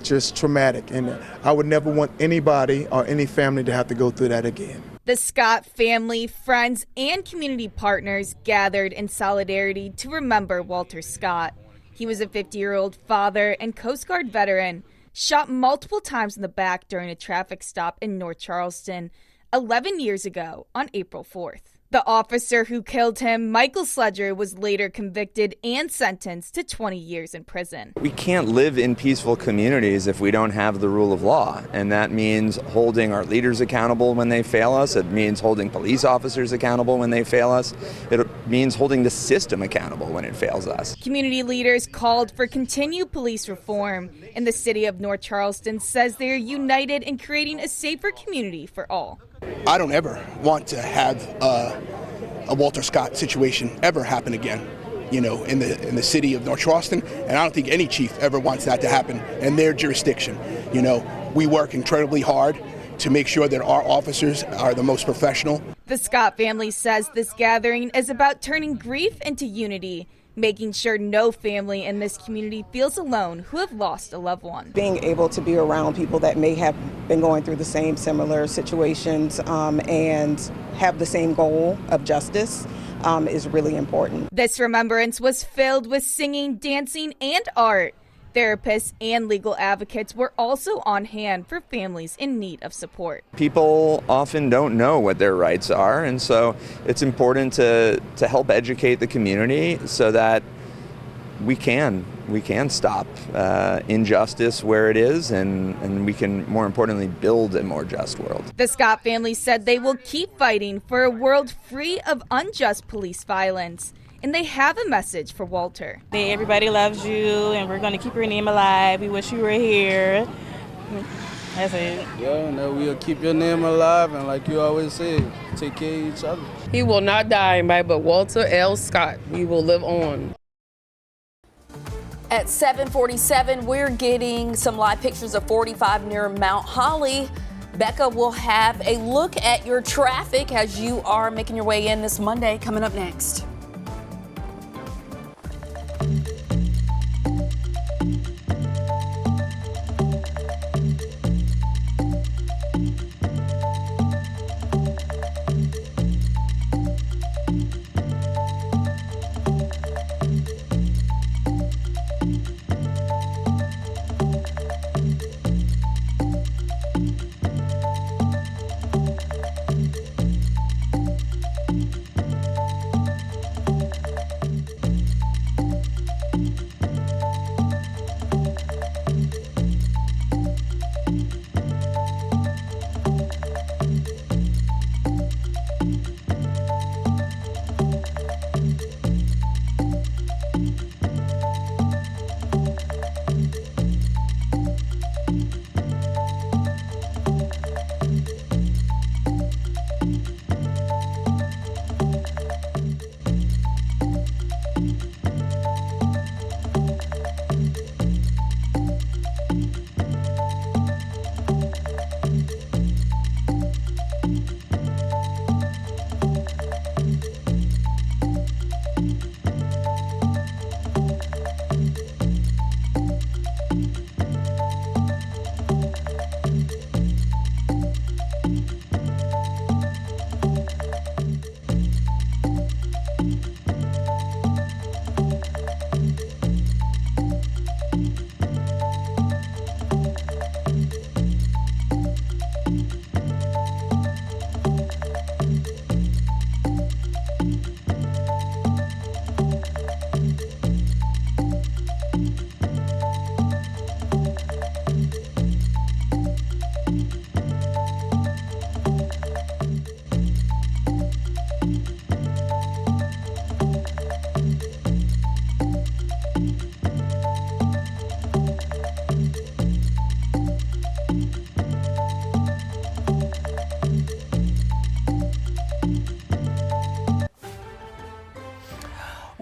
just traumatic. And I would never want anybody or any family to have to go through that again. The Scott family, friends, and community partners gathered in solidarity to remember Walter Scott. He was a 50-year-old father and Coast Guard veteran, shot multiple times in the back during a traffic stop in North Charleston 11 years ago on April 4th. The officer who killed him, Michael Sledger, was later convicted and sentenced to 20 years in prison. We can't live in peaceful communities if we don't have the rule of law, and that means holding our leaders accountable when they fail us. It means holding police officers accountable when they fail us. It means holding the system accountable when it fails us. Community leaders called for continued police reform, and the city of North Charleston says they are united in creating a safer community for all. I don't ever want to have a Walter Scott situation ever happen again, you know, in the city of North Charleston, and I don't think any chief ever wants that to happen in their jurisdiction. You know, we work incredibly hard to make sure that our officers are the most professional. The Scott family says this gathering is about turning grief into unity, making sure no family in this community feels alone who have lost a loved one. Being able to be around people that may have been going through the same similar situations and have the same goal of justice is really important. This remembrance was filled with singing, dancing, and art. Therapists and legal advocates were also on hand for families in need of support. People often don't know what their rights are, and so it's important to help educate the community so that we can stop injustice where it is, and we can, more importantly, build a more just world. The Scott family said they will keep fighting for a world free of unjust police violence. And they have a message for Walter. Everybody loves you, and we're going to keep your name alive. We wish you were here. That's it. Yeah, no, we'll keep your name alive, and like you always say, take care of each other. He will not die, but Walter L. Scott, we will live on. At 7:47, we're getting some live pictures of 45 near Mount Holly. Becca will have a look at your traffic as you are making your way in this Monday, coming up next.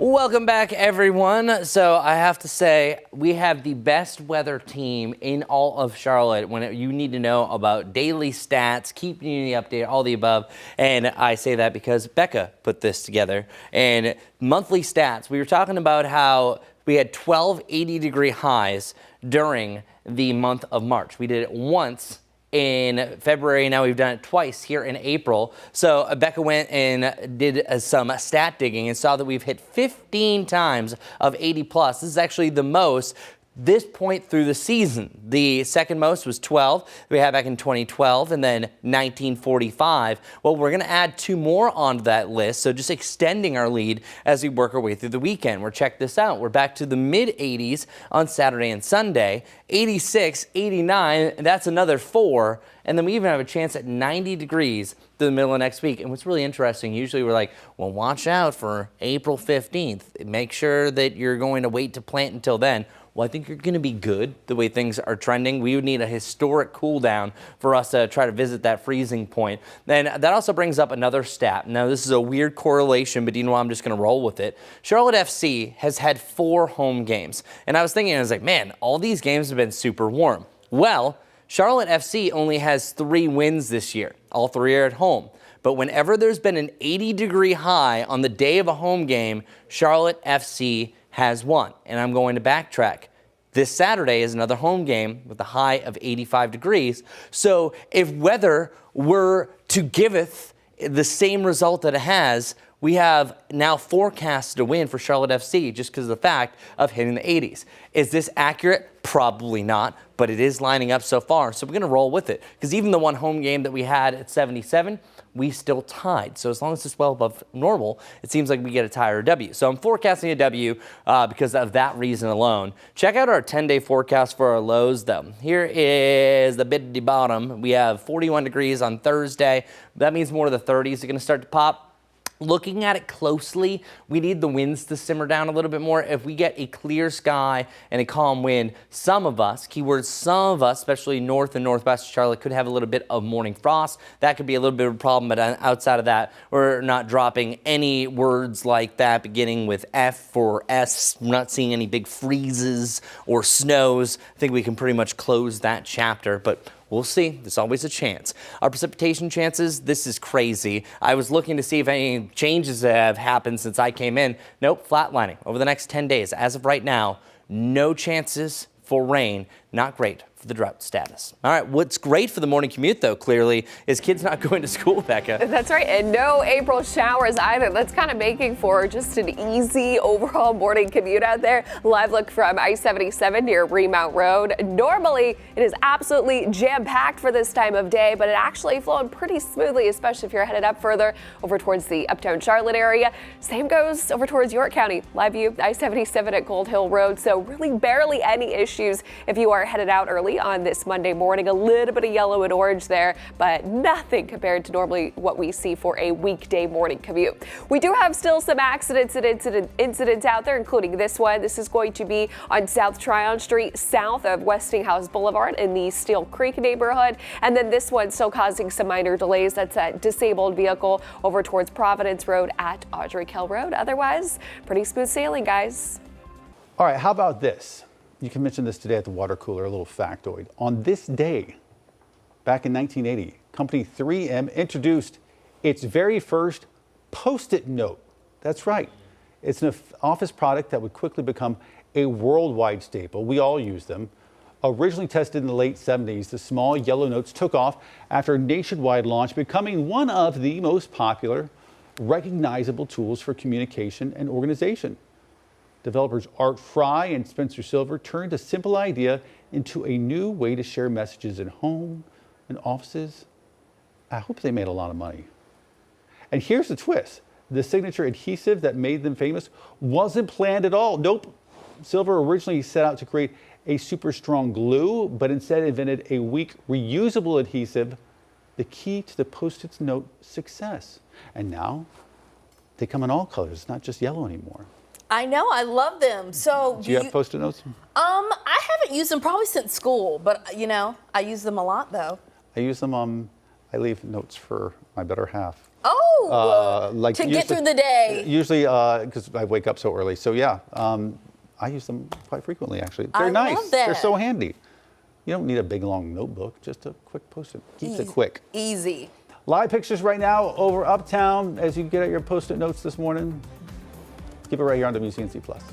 Welcome back, everyone. So I have to say, we have the best weather team in all of Charlotte when you need to know about daily stats, keeping you updated, all the above. And I say that because Becca put this together. And monthly stats, we were talking about how we had 12 80-degree highs during the month of March. We did it once in February. Now we've done it twice here in April. So Becca went and did some stat digging and saw that we've hit 15 times of 80 plus. This is actually the most this point through the season. The second most was 12 we had back in 2012 and then 1945. Well, we're going to add 2 more onto that list. So just extending our lead as we work our way through the weekend. Check this out. We're back to the mid 80s on Saturday and Sunday, 86, 89, and that's another 4. And then we even have a chance at 90 degrees through the middle of next week. And what's really interesting, usually we're like, well, watch out for April 15th. Make sure that you're going to wait to plant until then. Well, I think you're going to be good the way things are trending. We would need a historic cool down for us to try to visit that freezing point. Then that also brings up another stat. Now, this is a weird correlation, but you know what? I'm just going to roll with it. Charlotte FC has had 4 home games. And I was thinking, I was like, man, all these games have been super warm. Well, Charlotte FC only has 3 wins this year. All 3 are at home. But whenever there's been an 80-degree high on the day of a home game, Charlotte FC has won. And I'm going to backtrack. This Saturday is another home game with a high of 85 degrees. So if weather were to giveth the same result that it has, we have now forecast to win for Charlotte FC just because of the fact of hitting the 80s. Is this accurate? Probably not, but it is lining up so far. So we're going to roll with it because even the one home game that we had at 77, we still tied. So as long as it's well above normal, it seems like we get a tie or a W. So I'm forecasting a W because of that reason alone. Check out our 10-day forecast for our lows, though. Here is the bit at the bottom. We have 41 degrees on Thursday. That means more of the 30s are going to start to pop. Looking at it closely, we need the winds to simmer down a little bit more. If we get a clear sky and a calm wind, some of us, keyword some of us, especially north and northwest Charlotte, could have a little bit of morning frost. That could be a little bit of a problem, but outside of that, we're not dropping any words like that beginning with F or S. We're not seeing any big freezes or snows. I think we can pretty much close that chapter, but we'll see. There's always a chance. Our precipitation chances, this is crazy. I was looking to see if any changes have happened since I came in. Nope, flatlining over the next 10 days. As of right now, no chances for rain. Not great for the drought status. All right, what's great for the morning commute, though, clearly, is kids not going to school, Becca. That's right, and no April showers either. That's kind of making for just an easy overall morning commute out there. Live look from I-77 near Remount Road. Normally, it is absolutely jam-packed for this time of day, but it actually flowing pretty smoothly, especially if you're headed up further over towards the uptown Charlotte area. Same goes over towards York County. Live view, I-77 at Gold Hill Road, so really barely any issues if you are headed out early on this Monday morning. A little bit of yellow and orange there, but nothing compared to normally what we see for a weekday morning commute. We do have still some accidents and incidents out there, including this one. This is going to be on South Tryon Street, south of Westinghouse Boulevard in the Steel Creek neighborhood. And then this one still causing some minor delays. That's a disabled vehicle over towards Providence Road at Audrey Kell Road. Otherwise, pretty smooth sailing, guys. All right, how about this? You can mention this today at the water cooler, a little factoid. On this day, back in 1980, company 3M introduced its very first Post-it note. That's right. It's an office product that would quickly become a worldwide staple. We all use them. Originally tested in the late 70s, the small yellow notes took off after a nationwide launch, becoming one of the most popular, recognizable tools for communication and organization. Developers Art Fry and Spencer Silver turned a simple idea into a new way to share messages at home and offices. I hope they made a lot of money. And here's the twist. The signature adhesive that made them famous wasn't planned at all. Nope. Silver originally set out to create a super strong glue, but instead invented a weak reusable adhesive, the key to the Post-it note success. And now they come in all colors. It's not just yellow anymore. I know, I love them. So do you have Post-it notes? I haven't used them probably since school, but you know, I use them a lot though. I use them I leave notes for my better half. Oh, like to get through the day. Usually, because I wake up so early. So yeah, I use them quite frequently, actually. They're nice. Love that. They're so handy. You don't need a big, long notebook, just a quick Post-it. Keeps it quick. Easy. Live pictures right now over Uptown as you get at your Post-it notes this morning. Keep it right here on WCNC Plus.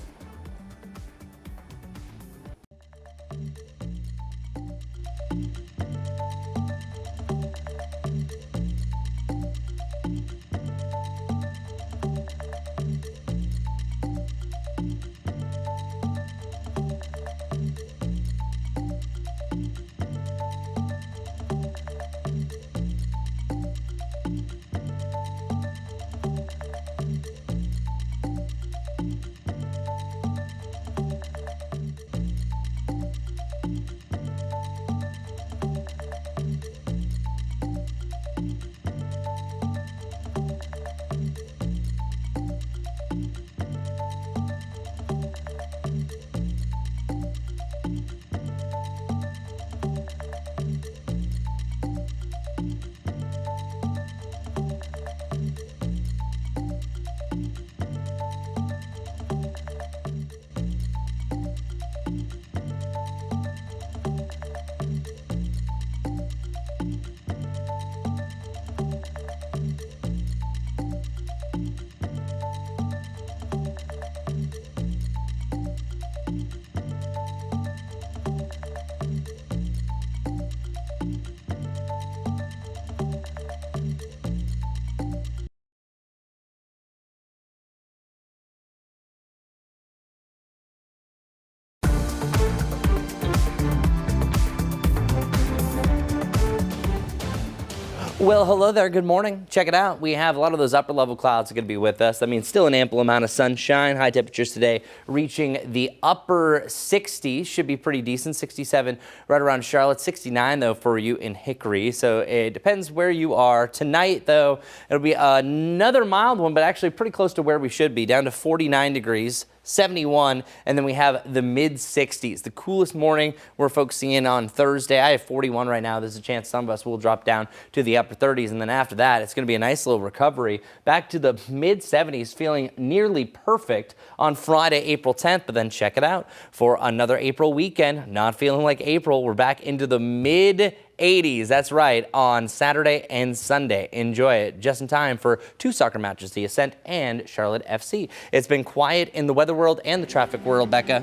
Well, hello there. Good morning. Check it out. We have a lot of those upper level clouds are going to be with us. That means still an ample amount of sunshine. High temperatures today reaching the upper 60s. Should be pretty decent. 67 right around Charlotte. 69 though for you in Hickory. So it depends where you are. Tonight though, it'll be another mild one, but actually pretty close to where we should be. Down to 49 degrees. 71, and then we have the mid 60s. The coolest morning we're focusing in on Thursday. I have 41 right now. There's a chance some of us will drop down to the upper 30s, and then after that, it's going to be a nice little recovery back to the mid 70s, feeling nearly perfect on Friday, April 10th. But then check it out for another April weekend. Not feeling like April. We're back into the mid 80s. That's right, on Saturday and Sunday. Enjoy it just in time for two soccer matches, the Ascent and Charlotte FC. It's been quiet in the weather world and the traffic world, Becca.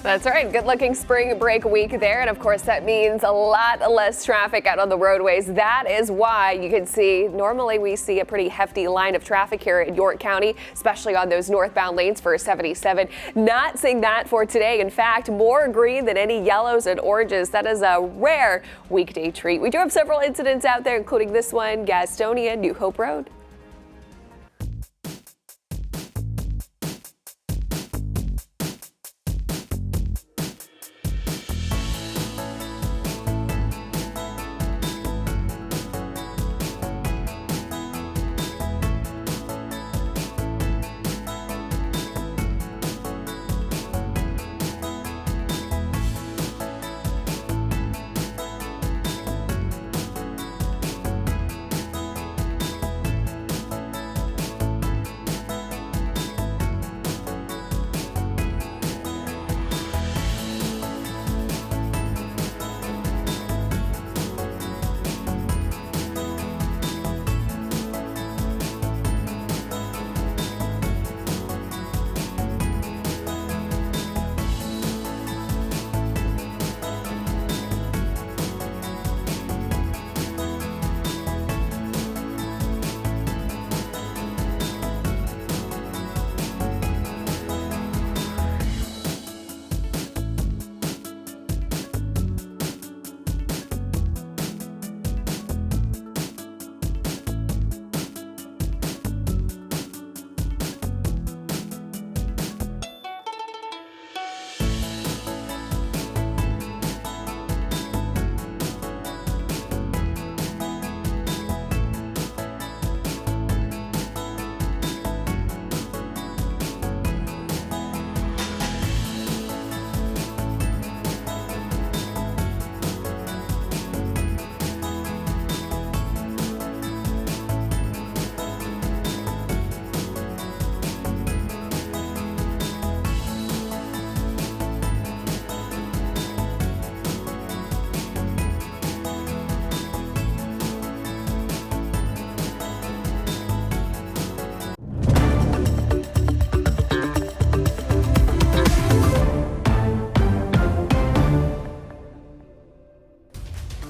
That's right. Good looking spring break week there. And of course, that means a lot less traffic out on the roadways. That is why you can see normally we see a pretty hefty line of traffic here in York County, especially on those northbound lanes for 77. Not seeing that for today. In fact, more green than any yellows and oranges. That is a rare weekday treat. We do have several incidents out there, including this one, Gastonia, New Hope Road.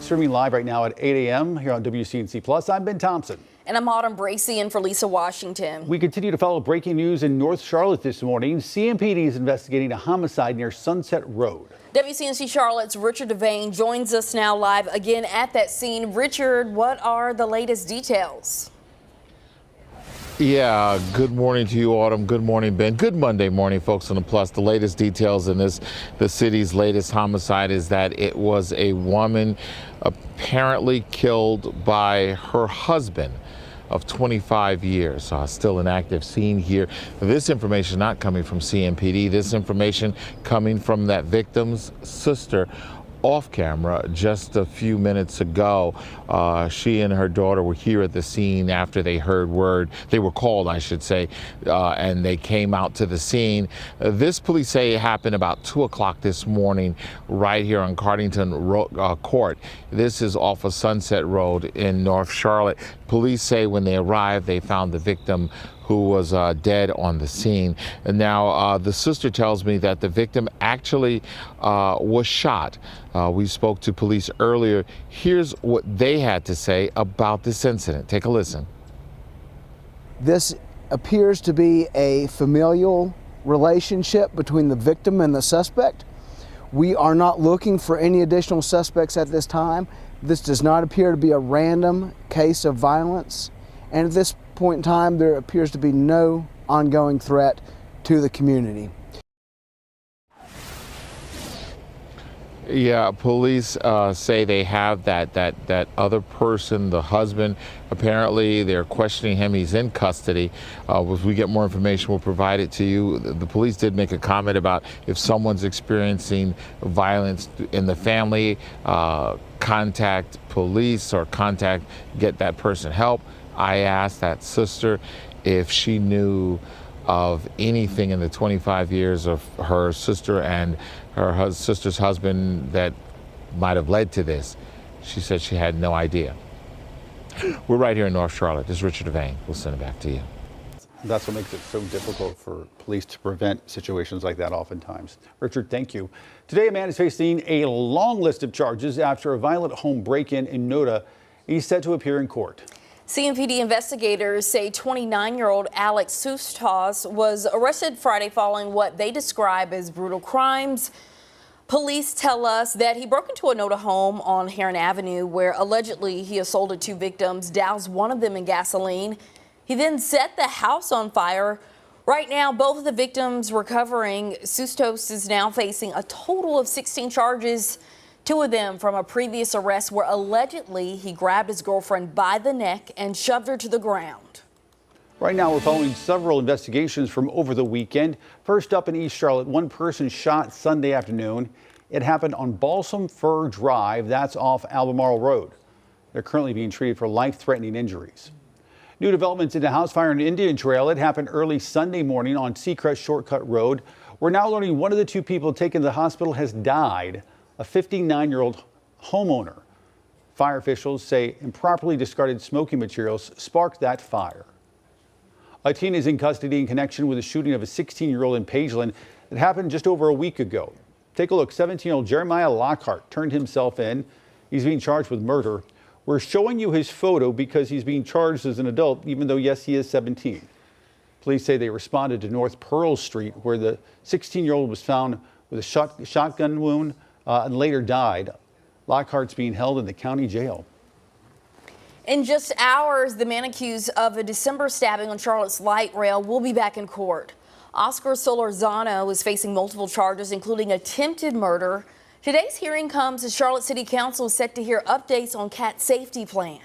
streaming live right now at 8 a.m. here on WCNC Plus. I'm Ben Thompson. And I'm Autumn Bracey in for Lisa Washington. We continue to follow breaking news in North Charlotte this morning. CMPD is investigating a homicide near Sunset Road. WCNC Charlotte's Richard Devane joins us now live again at that scene. Richard, what are the latest details? Yeah, good morning to you, Autumn. Good morning, Ben. Good Monday morning, folks on the Plus. The latest details in the city's latest homicide is that it was a woman apparently killed by her husband of 25 years. Still an active scene here. This information not coming from CMPD. This information coming from that victim's sister off camera just a few minutes ago. She and her daughter were here at the scene after they heard word. They were called, I should say, and they came out to the scene. This police say happened about 2 o'clock this morning right here on Cardington Court. This is off of Sunset Road in North Charlotte. Police say when they arrived, they found the victim who was dead on the scene. And now the sister tells me that the victim actually was shot. We spoke to police earlier. Here's what they had to say about this incident. Take a listen. This appears to be a familial relationship between the victim and the suspect. We are not looking for any additional suspects at this time. This does not appear to be a random case of violence. And at this point in time, there appears to be no ongoing threat to the community. Yeah, police say they have that other person, the husband. Apparently, they're questioning him. He's in custody. If we get more information, we'll provide it to you. The police did make a comment about if someone's experiencing violence in the family, contact police or get that person help. I asked that sister if she knew of anything in the 25 years of her sister and her sister's husband that might have led to this. She said she had no idea. We're right here in North Charlotte. This is Richard Devane. We'll send it back to you. That's what makes it so difficult for police to prevent situations like that oftentimes. Richard, thank you. Today, a man is facing a long list of charges after a violent home break-in in Noda. He's set to appear in court. CMPD investigators say 29-year-old Alex Sustas was arrested Friday following what they describe as brutal crimes. Police tell us that he broke into a Noda home on Heron Avenue where allegedly he assaulted 2 victims, doused one of them in gasoline. He then set the house on fire. Right now, both of the victims recovering. Sustas is now facing a total of 16 charges. 2 of them from a previous arrest where allegedly he grabbed his girlfriend by the neck and shoved her to the ground. Right now, we're following several investigations from over the weekend. First up in East Charlotte, one person shot Sunday afternoon. It happened on Balsam Fir Drive. That's off Albemarle Road. They're currently being treated for life-threatening injuries. New developments in a house fire in Indian Trail. It happened early Sunday morning on Seacrest Shortcut Road. We're now learning one of the 2 people taken to the hospital has died. A 59-year-old homeowner. Fire officials say improperly discarded smoking materials sparked that fire. A teen is in custody in connection with the shooting of a 16-year-old in Pageland that happened just over a week ago. Take a look. 17-year-old Jeremiah Lockhart turned himself in. He's being charged with murder. We're showing you his photo because he's being charged as an adult, even though, yes, he is 17. Police say they responded to North Pearl Street, where the 16-year-old was found with a shotgun wound and later died. Lockhart's being held in the county jail. In just hours, the man accused of a December stabbing on Charlotte's light rail will be back in court. Oscar Solorzano is facing multiple charges, including attempted murder. Today's hearing comes as Charlotte City Council is set to hear updates on CAT's safety plan.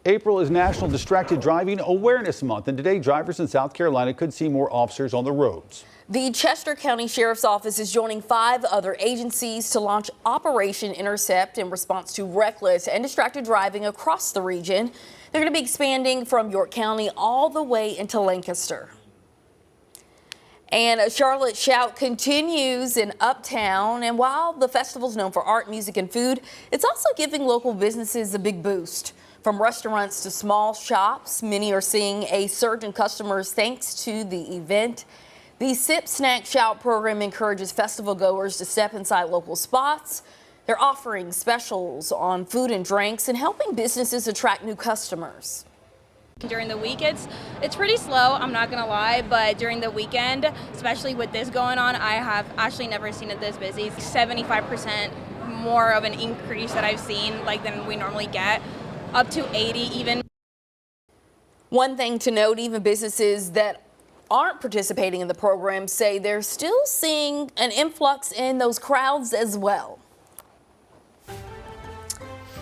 April is National Distracted Driving Awareness Month, and today drivers in South Carolina could see more officers on the roads. The Chester County Sheriff's Office is joining 5 other agencies to launch Operation Intercept in response to reckless and distracted driving across the region. They're going to be expanding from York County all the way into Lancaster. And a Charlotte Shout continues in Uptown. And while the festival is known for art, music, and food, it's also giving local businesses a big boost. From restaurants to small shops, many are seeing a surge in customers thanks to the event. The Sip Snack Shout program encourages festival goers to step inside local spots, They're offering specials on food and drinks and helping businesses attract new customers. During the week, it's pretty slow, I'm not gonna lie, but during the weekend, especially with this going on, I have actually never seen it this busy. 75% more of an increase that I've seen than we normally get, up to 80 even. One thing to note, even businesses that aren't participating in the program say they're still seeing an influx in those crowds as well.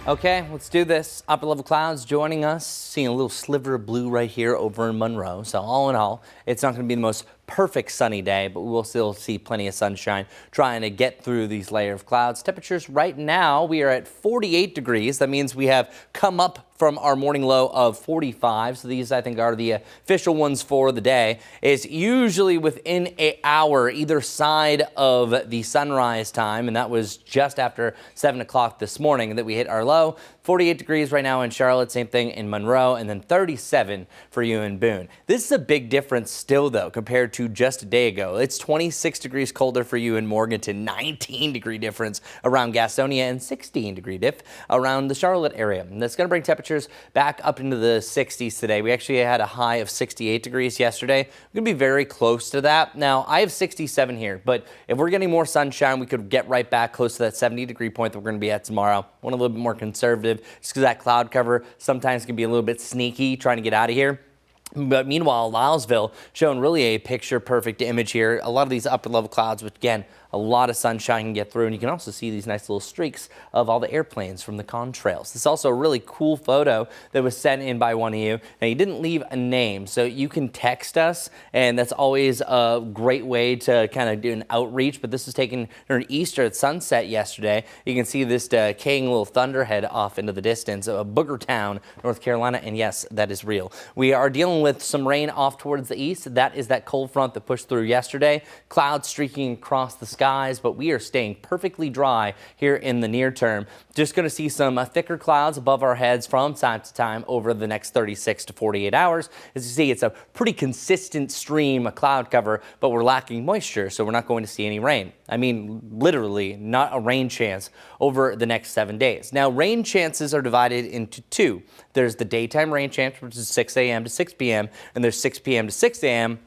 Okay, let's do this. Upper level clouds joining us, seeing a little sliver of blue right here over in Monroe. So all in all, it's not going to be the most perfect sunny day, but we will still see plenty of sunshine trying to get through these layer of clouds. Temperatures right now, we are at 48 degrees. That means we have come up from our morning low of 45. So these, I think, are the official ones for the day. It's usually within an hour either side of the sunrise time, and that was just after 7 o'clock this morning that we hit our low. 48 degrees right now in Charlotte, same thing in Monroe, and then 37 for you in Boone. This is a big difference still, though, compared to just a day ago. It's 26 degrees colder for you in Morganton, 19 degree difference around Gastonia, and 16 degree diff around the Charlotte area. And that's going to bring temperatures back up into the 60s today. We actually had a high of 68 degrees yesterday. We're going to be very close to that. Now, I have 67 here, but if we're getting more sunshine, we could get right back close to that 70 degree point that we're going to be at tomorrow. One a little bit more conservative, just because that cloud cover sometimes can be a little bit sneaky trying to get out of here. But meanwhile, Lylesville showing really a picture perfect image here. A lot of these upper level clouds, which again, a lot of sunshine can get through, and you can also see these nice little streaks of all the airplanes from the contrails. This is also a really cool photo that was sent in by one of you. Now, you didn't leave a name, so you can text us, and that's always a great way to kind of do an outreach. But this was taken during Easter at sunset yesterday. You can see this decaying little thunderhead off into the distance of Booger Town, North Carolina, and yes, that is real. We are dealing with some rain off towards the east. That is that cold front that pushed through yesterday. Clouds streaking across the skies, but we are staying perfectly dry here in the near term. Just going to see some thicker clouds above our heads from time to time over the next 36 to 48 hours. As you see, it's a pretty consistent stream of cloud cover, but we're lacking moisture, so we're not going to see any rain. I mean, literally not a rain chance over the next 7 days. Now, rain chances are divided into two. There's the daytime rain chance, which is 6 a.m. to 6 p.m., and there's 6 p.m. to 6 a.m.,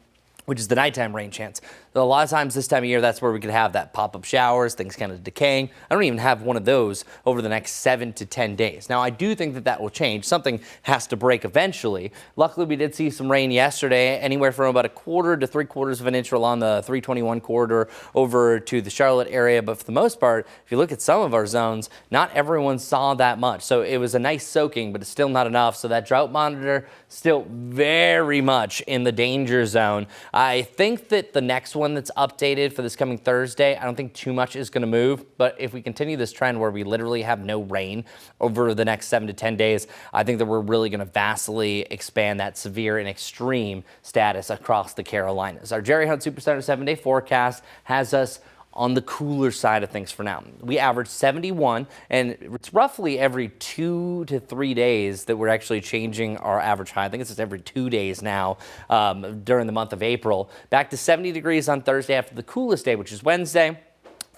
which is the nighttime rain chance. So a lot of times this time of year, that's where we could have that pop-up showers, things kind of decaying. I don't even have one of those over the next 7 to 10 days. Now, I do think that that will change. Something has to break eventually. Luckily, we did see some rain yesterday, anywhere from about 1/4 to 3/4 of an inch along the 321 corridor over to the Charlotte area. But for the most part, if you look at some of our zones, not everyone saw that much. So it was a nice soaking, but it's still not enough. So that drought monitor still very much in the danger zone. I think that the next one that's updated for this coming Thursday, I don't think too much is going to move, but if we continue this trend where we literally have no rain over the next 7 to 10 days, I think that we're really going to vastly expand that severe and extreme status across the Carolinas. Our Jerry Hunt Supercenter 7-day forecast has us on the cooler side of things for now. We average 71, and it's roughly every 2 to 3 days that we're actually changing our average high. I think it's just every 2 days now during the month of April. Back to 70 degrees on Thursday after the coolest day, which is Wednesday.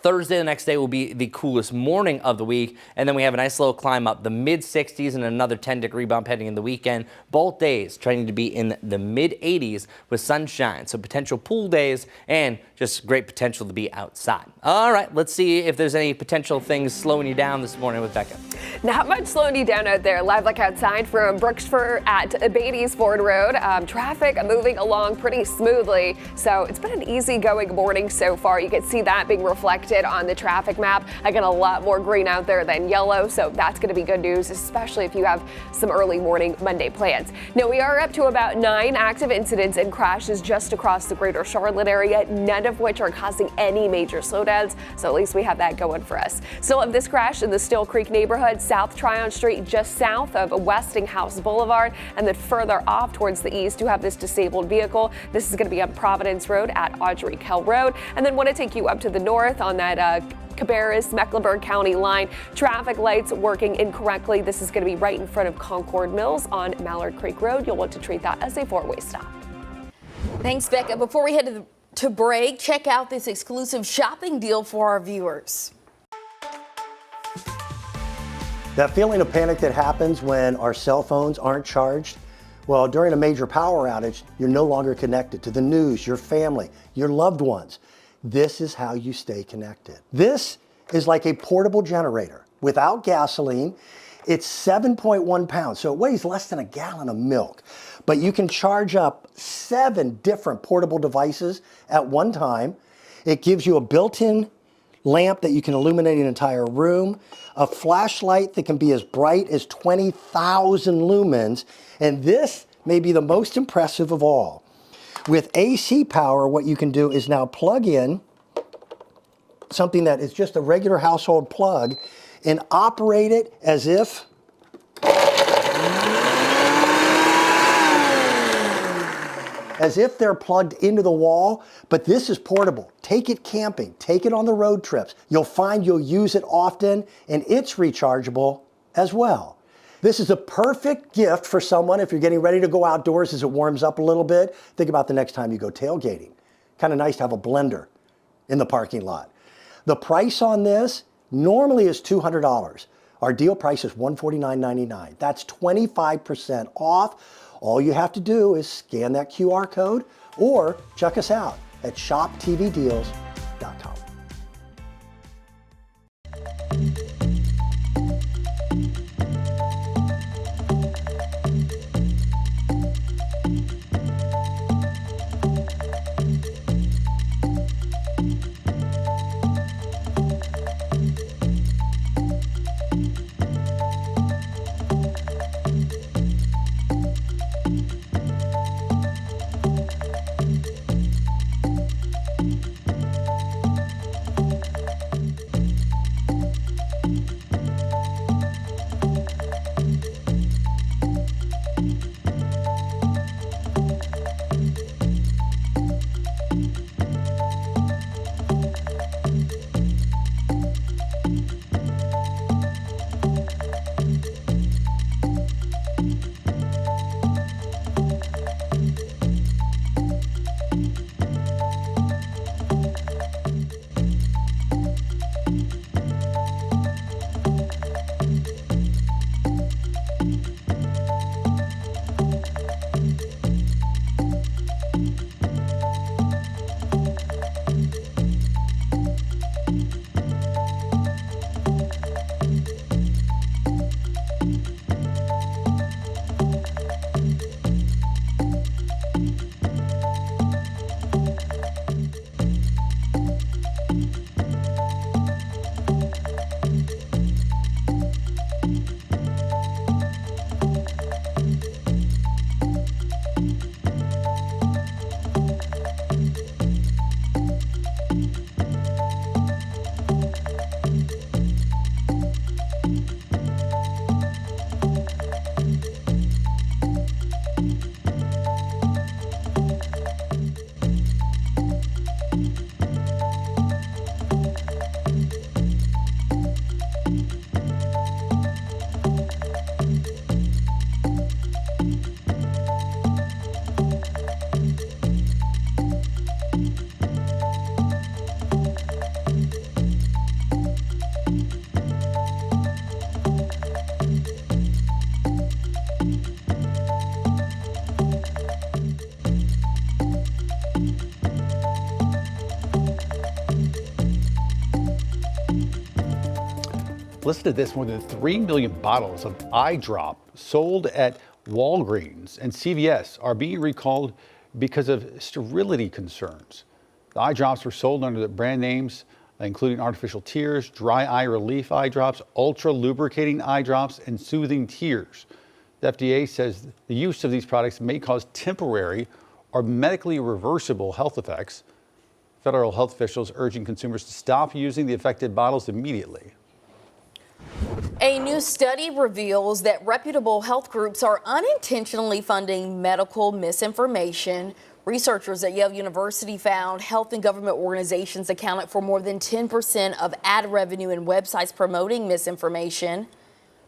Thursday, the next day, will be the coolest morning of the week, and then we have a nice little climb up, the mid-60s and another 10-degree bump heading in the weekend. Both days trending to be in the mid-80s with sunshine, so potential pool days and just great potential to be outside. All right, let's see if there's any potential things slowing you down this morning with Becca. Not much slowing you down out there. Live look outside from Brooksford at Beatty's Ford Road. Traffic moving along pretty smoothly, so it's been an easygoing morning so far. You can see that being reflected on the traffic map. Again, a lot more green out there than yellow, so that's going to be good news, especially if you have some early morning Monday plans. Now, we are up to about 9 active incidents and crashes just across the greater Charlotte area, none of which are causing any major slowdowns, so at least we have that going for us. Still have this crash in the Still Creek neighborhood, South Tryon Street, just south of Westinghouse Boulevard, and then further off towards the east, you have this disabled vehicle. This is going to be on Providence Road at Audrey Kell Road, and then want to take you up to the north on that Cabarrus, Mecklenburg County line. Traffic lights working incorrectly. This is going to be right in front of Concord Mills on Mallard Creek Road. You'll want to treat that as a 4-way stop. Thanks, Becca. Before we head to break, check out this exclusive shopping deal for our viewers. That feeling of panic that happens when our cell phones aren't charged, well, during a major power outage, you're no longer connected to the news, your family, your loved ones. This is how you stay connected. This is like a portable generator without gasoline. It's 7.1 pounds, so it weighs less than a gallon of milk. But you can charge up 7 different portable devices at one time. It gives you a built-in lamp that you can illuminate an entire room, a flashlight that can be as bright as 20,000 lumens, and this may be the most impressive of all. With AC power, what you can do is now plug in something that is just a regular household plug and operate it as if they're plugged into the wall, but this is portable. Take it camping, take it on the road trips. You'll find you'll use it often, and it's rechargeable as well. This is a perfect gift for someone if you're getting ready to go outdoors as it warms up a little bit. Think about the next time you go tailgating. Kind of nice to have a blender in the parking lot. The price on this normally is $200. Our deal price is $149.99. That's 25% off. All you have to do is scan that QR code or check us out at shoptvdeals.com. Listen to this, more than 3 million bottles of eye drop sold at Walgreens and CVS are being recalled because of sterility concerns. The eye drops were sold under the brand names including artificial tears, dry eye relief eye drops, ultra lubricating eye drops, and soothing tears. The FDA says the use of these products may cause temporary or medically reversible health effects. Federal health officials urging consumers to stop using the affected bottles immediately. A new study reveals that reputable health groups are unintentionally funding medical misinformation. Researchers at Yale University found health and government organizations accounted for more than 10% of ad revenue in websites promoting misinformation.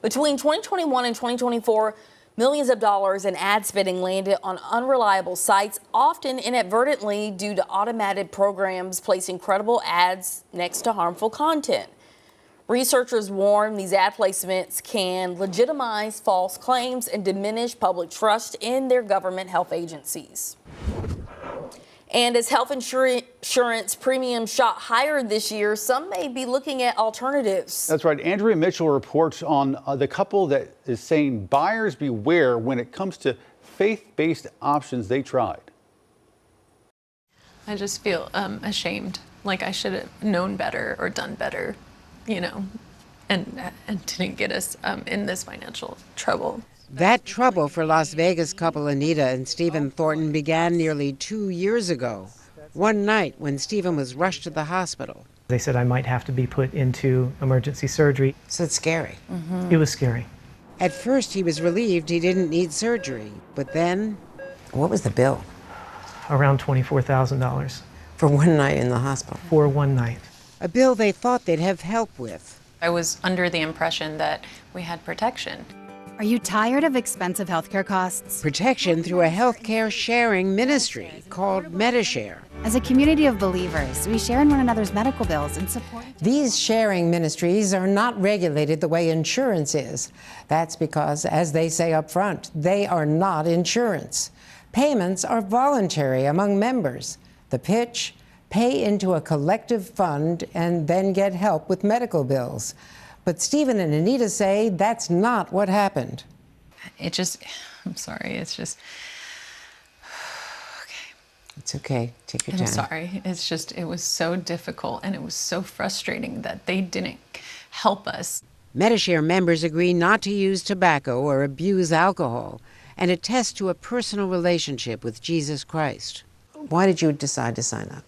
Between 2021 and 2024, millions of dollars in ad spending landed on unreliable sites, often inadvertently due to automated programs placing credible ads next to harmful content. Researchers warn these ad placements can legitimize false claims and diminish public trust in their government health agencies. And as health insurance premiums shot higher this year, some may be looking at alternatives. That's right. Andrea Mitchell reports on the couple that is saying buyers beware when it comes to faith-based options they tried. I just feel ashamed, like I should have known better or done better, you know, and didn't get us in this financial trouble. That trouble for Las Vegas couple Anita and Stephen Thornton began nearly 2 years ago. One night when Stephen was rushed to the hospital. They said I might have to be put into emergency surgery. So it's scary. It was scary. At first he was relieved he didn't need surgery, but then... What was the bill? Around $24,000. For one night in the hospital? For one night. A bill they thought they'd have help with. I was under the impression that we had protection. Are you tired of expensive healthcare costs? Protection through a healthcare sharing ministry called MediShare. As a community of believers, we share in one another's medical bills and support. These sharing ministries are not regulated the way insurance is. That's because, as they say up front, they are not insurance. Payments are voluntary among members. The pitch: pay into a collective fund and then get help with medical bills. But Stephen and Anita say that's not what happened. I'm sorry, it's just, It's okay, take your time. I'm sorry, it was so difficult and it was so frustrating that they didn't help us. MediShare members agree not to use tobacco or abuse alcohol and attest to a personal relationship with Jesus Christ. Why did you decide to sign up?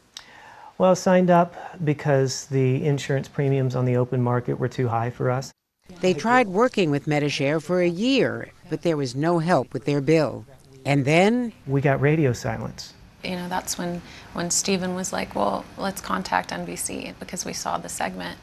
Well, I signed up because the insurance premiums on the open market were too high for us. They tried working with MediShare for a year, but there was no help with their bill. And then... we got radio silence. You know, that's when Stephen was like, well, let's contact NBC because we saw the segment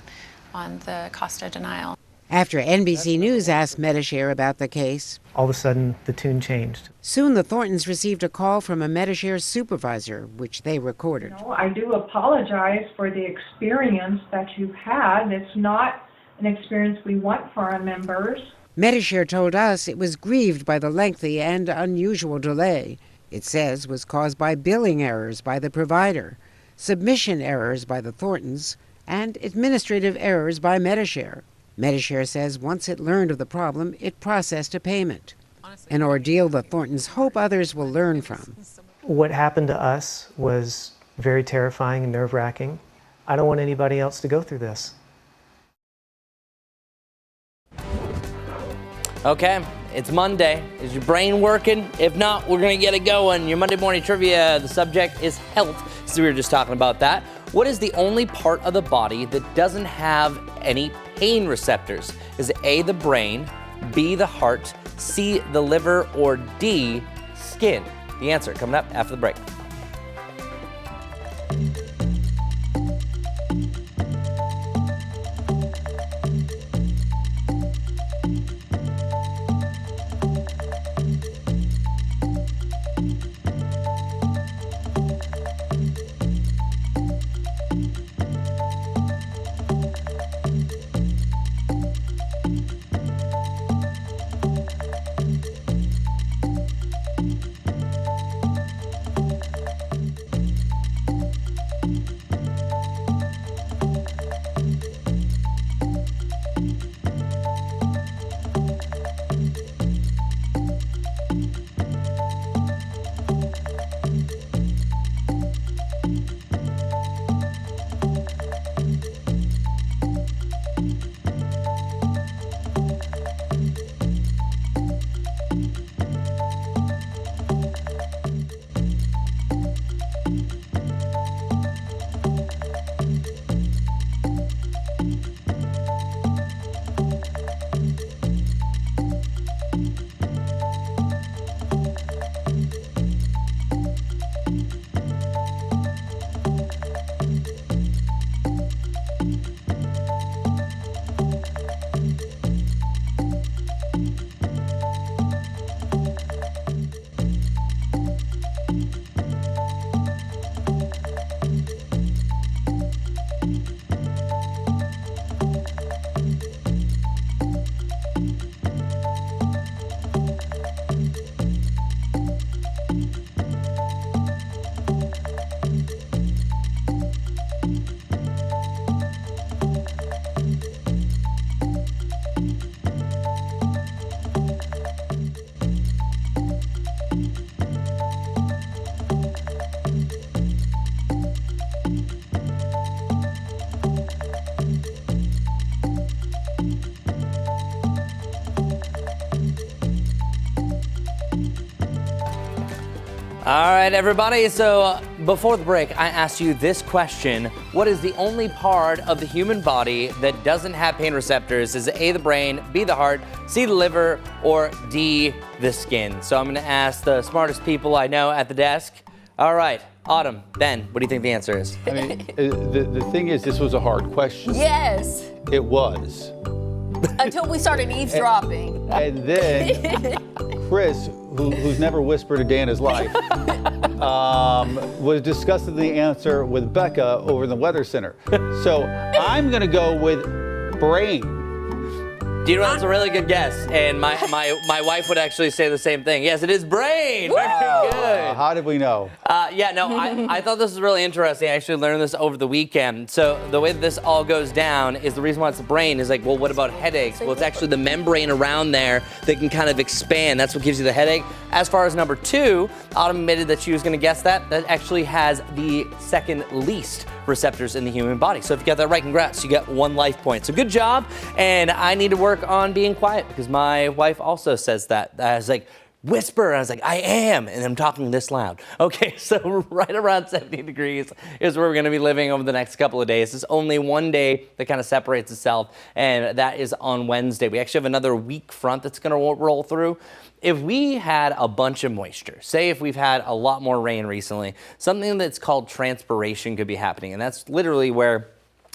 on the Costa denial. After NBC News asked MediShare about the case, all of a sudden the tune changed. Soon the Thorntons received a call from a MediShare supervisor, which they recorded. I do apologize for the experience that you've had. It's not an experience we want for our members. MediShare told us it was grieved by the lengthy and unusual delay. It says was caused by billing errors by the provider, submission errors by the Thorntons, and administrative errors by MediShare. MediShare says once it learned of the problem, it processed a payment. An ordeal the Thorntons hope others will learn from. What happened to us was very terrifying and nerve-wracking. I don't want anybody else to go through this. Okay, it's Monday. Is your brain working? If not, we're gonna get it going. Your Monday morning trivia, the subject is health. So we were just talking about that. What is the only part of the body that doesn't have any pain receptors? Is it A, the brain, B, the heart, C, the liver, or D, skin? The answer coming up after the break. All right, everybody. So before the break, I asked you this question. What is the only part of the human body that doesn't have pain receptors? Is it A, the brain, B, the heart, C, the liver, or D, the skin? So I'm going to ask the smartest people I know at the desk. All right, Autumn, Ben, what do you think the answer is? I mean, the thing is, this was a hard question. Yes. It was. Until we started eavesdropping. And then Chris, who's never whispered a day in his life, was discussing the answer with Becca over in the Weather Center. So I'm going to go with brain. Do you know that's a really good guess? And my wife would actually say the same thing. Yes, it is brain. Very good. How did we know? I thought this was really interesting. I actually learned this over the weekend. So the way that this all goes down is the reason why it's the brain is like, well, what about headaches? Well, it's actually the membrane around there that can kind of expand. That's what gives you the headache. As far as number 2, Autumn admitted that she was going to guess that. That actually has the second least receptors in the human body. So if you got that right, congrats, you got 1 life point. So good job. And I need to work on being quiet because my wife also says that. I was like, whisper. I was like, I am, and I'm talking this loud. Okay, so right around 70 degrees is where we're going to be living over the next couple of days. There's only one day that kind of separates itself, and that is on Wednesday. We actually have another weak front that's going to roll through. If we had a bunch of moisture, say if we've had a lot more rain recently, something that's called transpiration could be happening, and that's literally where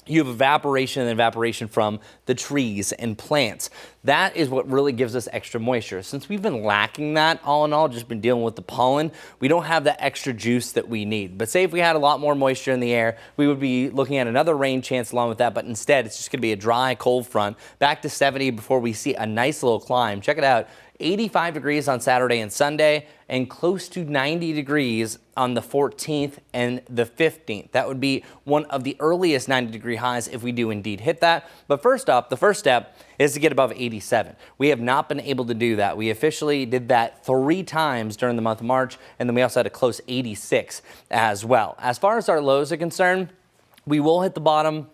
you have evaporation from the trees and plants. That is what really gives us extra moisture. Since we've been lacking that, all in all, just been dealing with the pollen, we don't have that extra juice that we need. But say if we had a lot more moisture in the air, we would be looking at another rain chance along with that, but instead it's just gonna be a dry, cold front, back to 70 before we see a nice little climb. Check it out. 85 degrees on Saturday and Sunday, and close to 90 degrees on the 14th and the 15th. That would be one of the earliest 90-degree highs if we do indeed hit that. But first up, the first step is to get above 87. We have not been able to do that. We officially did that 3 times during the month of March, and then we also had a close 86 as well. As far as our lows are concerned, we will hit the bottom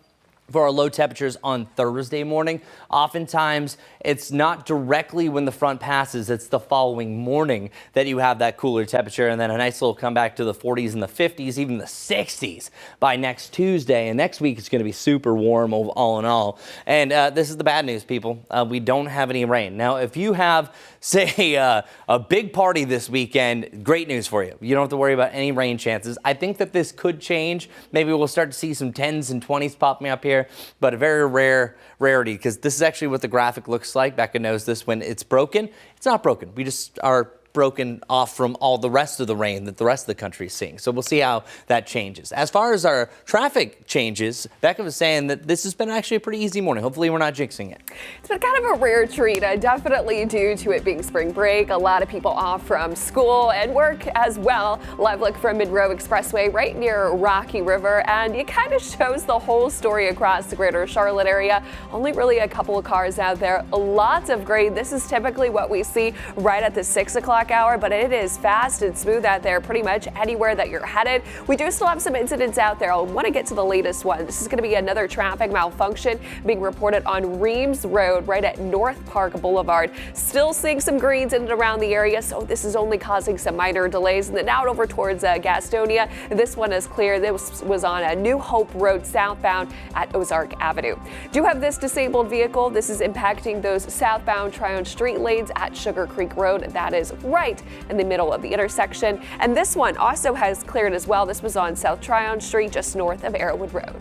for our low temperatures on Thursday morning. Oftentimes, it's not directly when the front passes, it's the following morning that you have that cooler temperature, and then a nice little comeback to the 40s and the 50s, even the 60s by next Tuesday. And next week, it's going to be super warm all in all. And this is the bad news, people. We don't have any rain. Now, if you have, say, a big party this weekend, great news for you. You don't have to worry about any rain chances. I think that this could change. Maybe we'll start to see some 10s and 20s popping up here, but a very rarity, because this is actually what the graphic looks like. Becca knows this when it's broken. It's not broken. We just are broken off from all the rest of the rain that the rest of the country is seeing. So we'll see how that changes. As far as our traffic changes, Becca was saying that this has been actually a pretty easy morning. Hopefully we're not jinxing it. It's been kind of a rare treat, definitely due to it being spring break. A lot of people off from school and work as well. Live look from Monroe Expressway right near Rocky River, and it kind of shows the whole story across the greater Charlotte area. Only really a couple of cars out there. Lots of grade. This is typically what we see right at the 6 o'clock hour, but it is fast and smooth out there pretty much anywhere that you're headed. We do still have some incidents out there. I want to get to the latest one. This is going to be another traffic malfunction being reported on Reams Road right at North Park Boulevard. Still seeing some greens in and around the area, so this is only causing some minor delays. And then out over towards Gastonia, this one is clear. This was on a New Hope Road southbound at Ozark Avenue. Do have this disabled vehicle. This is impacting those southbound Tryon Street lanes at Sugar Creek Road. That is right in the middle of the intersection. And this one also has cleared as well. This was on South Tryon Street, just north of Arrowwood Road.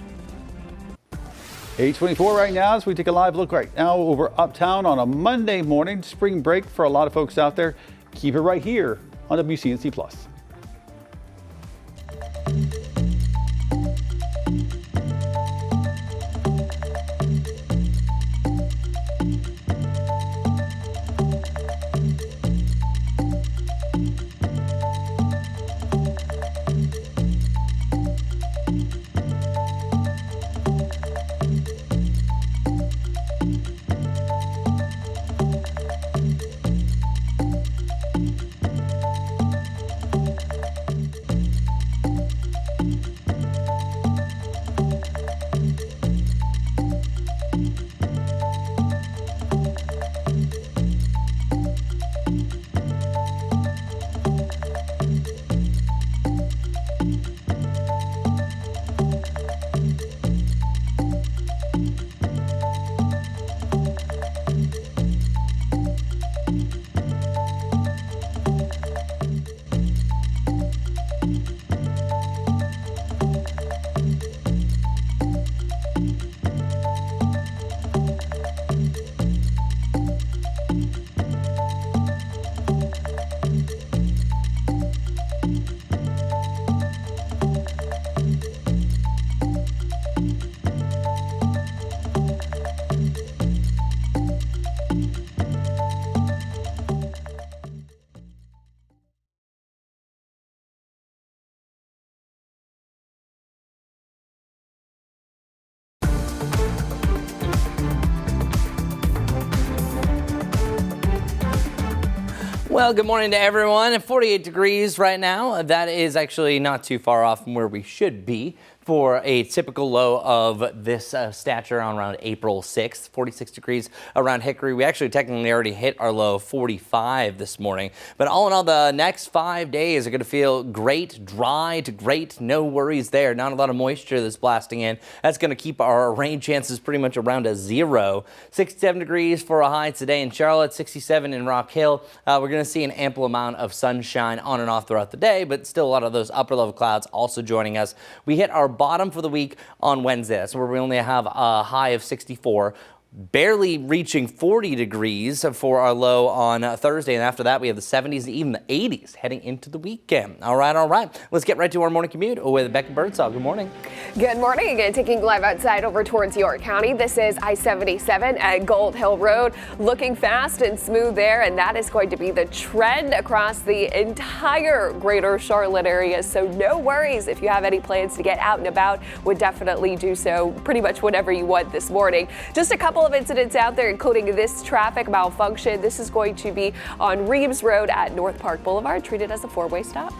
8:24 right now as we take a live look right now over uptown on a Monday morning. Spring break for a lot of folks out there. Keep it right here on WCNC Plus. Well, good morning to everyone. 48 degrees right now. That is actually not too far off from where we should be for a typical low of this stature on around April 6th. 46 degrees around Hickory. We actually technically already hit our low of 45 this morning. But all in all, the next 5 days are going to feel great, dry to great. No worries there. Not a lot of moisture that's blasting in. That's going to keep our rain chances pretty much around a 0. 67 degrees for a high today in Charlotte, 67 in Rock Hill. We're going to see an ample amount of sunshine on and off throughout the day, but still a lot of those upper level clouds also joining us. We hit our bottom for the week on Wednesday. That's where we only have a high of 64. Barely reaching 40 degrees for our low on Thursday. And after that, we have the 70s and even the 80s heading into the weekend. All right. Let's get right to our morning commute with Becca Birdsall. Good morning. Good morning. Again, taking live outside over towards York County. This is I-77 at Gold Hill Road. Looking fast and smooth there. And that is going to be the trend across the entire greater Charlotte area. So no worries if you have any plans to get out and about. Would definitely do so pretty much whenever you want this morning. Just a couple of incidents out there, including this traffic malfunction. This is going to be on Reeves Road at North Park Boulevard, treated as a 4-way stop.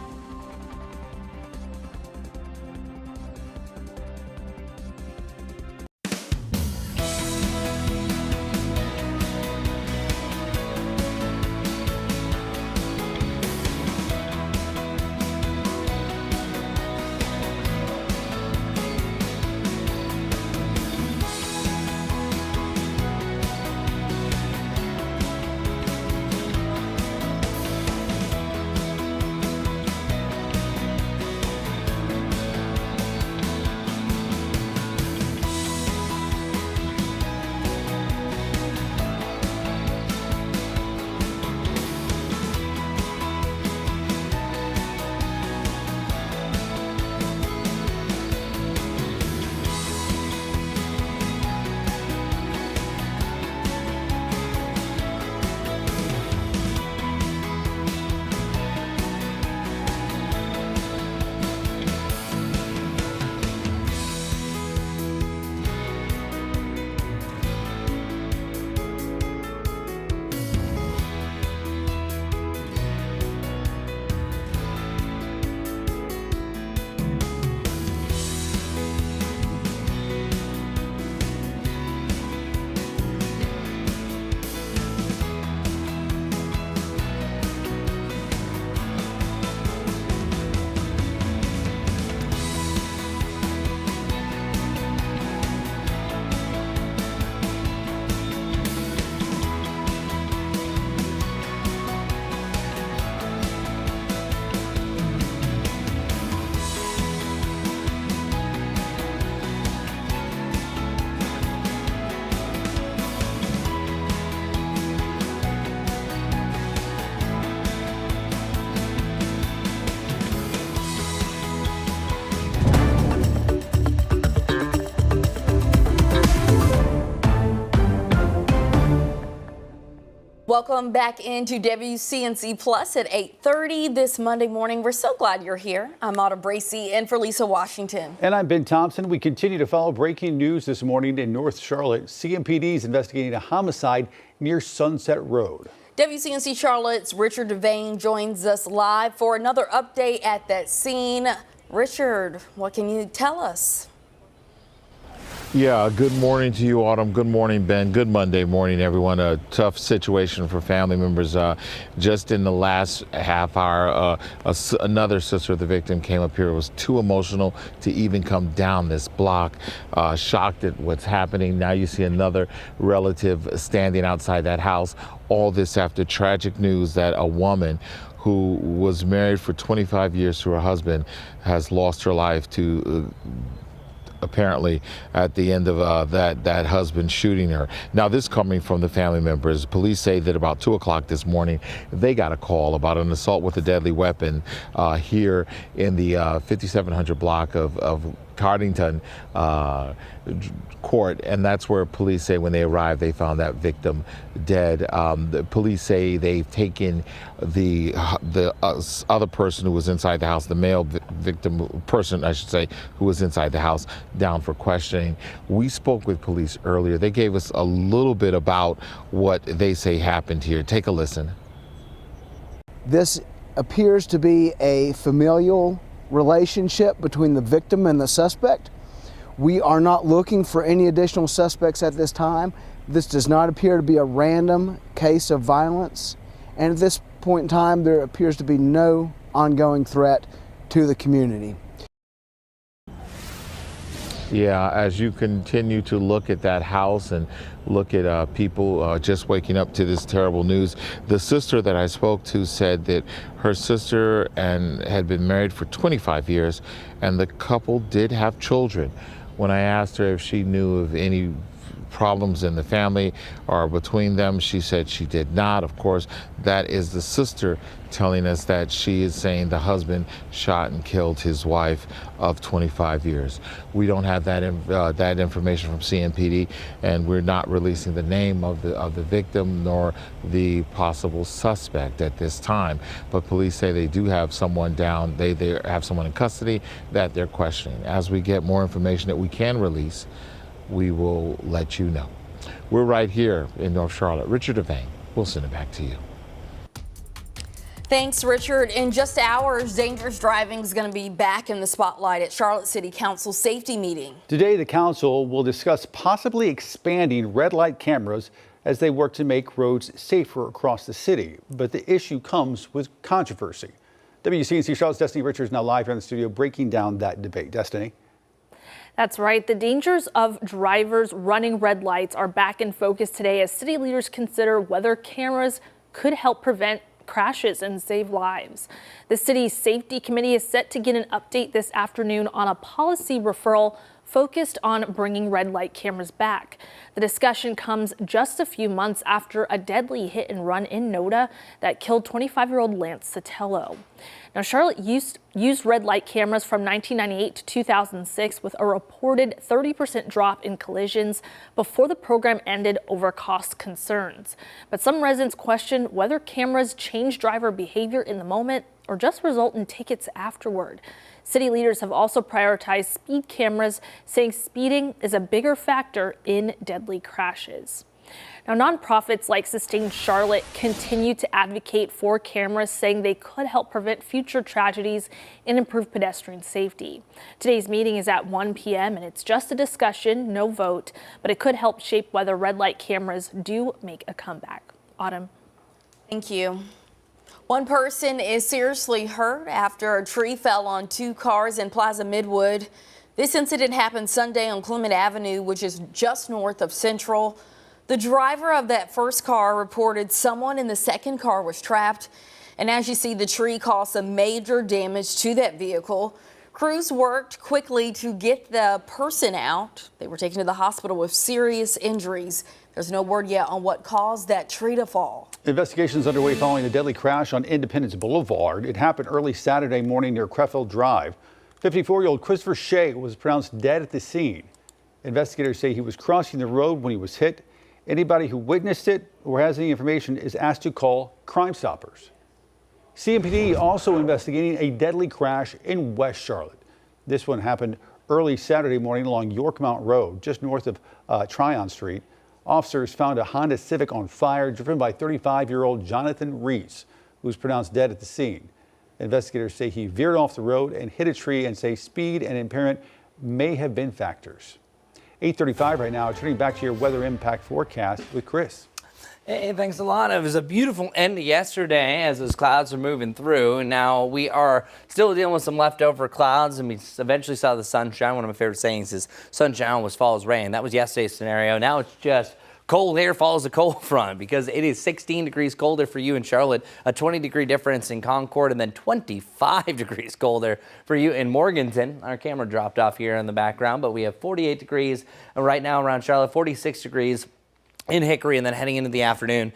Welcome back into WCNC Plus at 8:30 this Monday morning. We're so glad you're here. I'm Autumn Bracey in for Lisa Washington. And I'm Ben Thompson. We continue to follow breaking news this morning in North Charlotte. CMPD is investigating a homicide near Sunset Road. WCNC Charlotte's Richard Devane joins us live for another update at that scene. Richard, what can you tell us? Yeah, good morning to you, Autumn. Good morning, Ben. Good Monday morning, everyone. A tough situation for family members. Just in the last half hour, another sister of the victim came up here. It was too emotional to even come down this block. Shocked at what's happening. Now you see another relative standing outside that house. All this after tragic news that a woman who was married for 25 years to her husband has lost her life to apparently at the end of that husband shooting her. Now this coming from the family members. Police say that about 2 o'clock this morning they got a call about an assault with a deadly weapon here in the 5700 block of Cardington Court, and that's where police say when they arrived they found that victim dead. The police say they've taken the other person who was inside the house, the male person I should say, who was inside the house, down for questioning. We spoke with police earlier. They gave us a little bit about what they say happened here. Take a listen. This appears to be a familial relationship between the victim and the suspect. We are not looking for any additional suspects at this time. This does not appear to be a random case of violence. And at this point in time, there appears to be no ongoing threat to the community. Yeah, as you continue to look at that house and look at people just waking up to this terrible news, the sister that I spoke to said that her sister had been married for 25 years, and the couple did have children. When I asked her if she knew of any problems in the family or between them, she said she did not. Of course, that is the sister telling us that she is saying the husband shot and killed his wife of 25 years. We don't have that information from CMPD, and we're not releasing the name of the victim nor the possible suspect at this time. But police say they do have someone down. They have someone in custody that they're questioning. As we get more information that we can release, we will let you know. We're right here in North Charlotte. Richard Devane, we'll send it back to you. Thanks, Richard. In just hours, dangerous driving is going to be back in the spotlight at Charlotte City Council safety meeting. Today, the council will discuss possibly expanding red light cameras as they work to make roads safer across the city. But the issue comes with controversy. WCNC Charlotte's Destiny Richards now live here in the studio breaking down that debate. Destiny. That's right. The dangers of drivers running red lights are back in focus today as city leaders consider whether cameras could help prevent crashes and save lives. The city's safety committee is set to get an update this afternoon on a policy referral focused on bringing red light cameras back. The discussion comes just a few months after a deadly hit and run in Noda that killed 25-year-old Lance Sotelo. Now, Charlotte used red light cameras from 1998 to 2006 with a reported 30% drop in collisions before the program ended over cost concerns. But some residents question whether cameras change driver behavior in the moment or just result in tickets afterward. City leaders have also prioritized speed cameras, saying speeding is a bigger factor in deadly crashes. Now, nonprofits like Sustain Charlotte continue to advocate for cameras, saying they could help prevent future tragedies and improve pedestrian safety. Today's meeting is at 1 p.m. and it's just a discussion, no vote, but it could help shape whether red light cameras do make a comeback. Autumn. Thank you. One person is seriously hurt after a tree fell on two cars in Plaza Midwood. This incident happened Sunday on Clement Avenue, which is just north of Central. The driver of that first car reported someone in the second car was trapped. And as you see, the tree caused some major damage to that vehicle. Crews worked quickly to get the person out. They were taken to the hospital with serious injuries. There's no word yet on what caused that tree to fall. Investigations underway following a deadly crash on Independence Boulevard. It happened early Saturday morning near Crefeld Drive. 54-year-old Christopher Shea was pronounced dead at the scene. Investigators say he was crossing the road when he was hit. Anybody who witnessed it or has any information is asked to call Crime Stoppers. CMPD also investigating a deadly crash in West Charlotte. This one happened early Saturday morning along Yorkmount Road, just north of Tryon Street. Officers found a Honda Civic on fire driven by 35-year-old Jonathan Reese, who was pronounced dead at the scene. Investigators say he veered off the road and hit a tree and say speed and impairment may have been factors. 8:35 right now. Turning back to your weather impact forecast with Chris. Hey, thanks a lot. It was a beautiful end to yesterday as those clouds are moving through. And now we are still dealing with some leftover clouds, and we eventually saw the sunshine. One of my favorite sayings is sunshine always follows rain. That was yesterday's scenario. Now it's just cold air follows a cold front because it is 16 degrees colder for you in Charlotte, a 20-degree difference in Concord, and then 25 degrees colder for you in Morganton. Our camera dropped off here in the background, but we have 48 degrees right now around Charlotte, 46 degrees in Hickory, and then heading into the afternoon,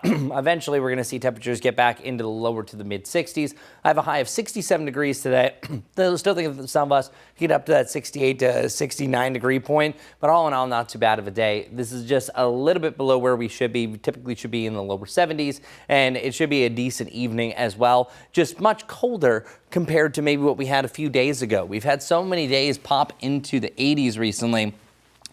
eventually we're going to see temperatures get back into the lower to the mid 60s. I have a high of 67 degrees today. Still think that some of us get up to that 68 to 69 degree point, but all in all, not too bad of a day. This is just a little bit below where we should be. We typically should be in the lower 70s, and it should be a decent evening as well. Just much colder compared to maybe what we had a few days ago. We've had so many days pop into the 80s recently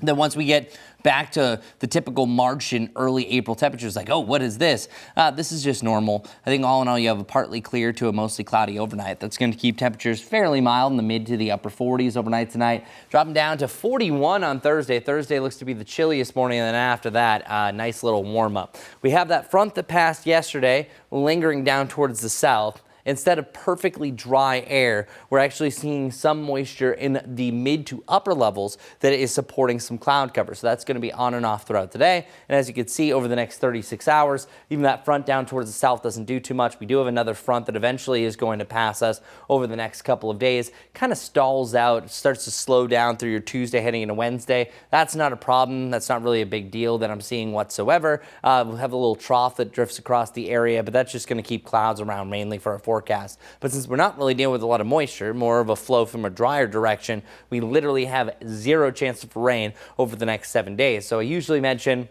that once we get back to the typical March and early April temperatures. Like, oh, what is this? This is just normal. I think all in all, you have a partly clear to a mostly cloudy overnight. That's going to keep temperatures fairly mild in the mid to the upper 40s overnight tonight, dropping down to 41 on Thursday. Thursday looks to be the chilliest morning, and then after that, nice little warm up. We have that front that passed yesterday lingering down towards the south. Instead of perfectly dry air, we're actually seeing some moisture in the mid to upper levels that is supporting some cloud cover. So that's going to be on and off throughout the day. And as you can see, over the next 36 hours, even that front down towards the south doesn't do too much. We do have another front that eventually is going to pass us over the next couple of days. Kind of stalls out, starts to slow down through your Tuesday heading into Wednesday. That's not a problem. That's not really a big deal that I'm seeing whatsoever. We'll have a little trough that drifts across the area, but that's just going to keep clouds around mainly for our forecast. But since we're not really dealing with a lot of moisture, more of a flow from a drier direction, we literally have zero chance of rain over the next 7 days. So I usually mention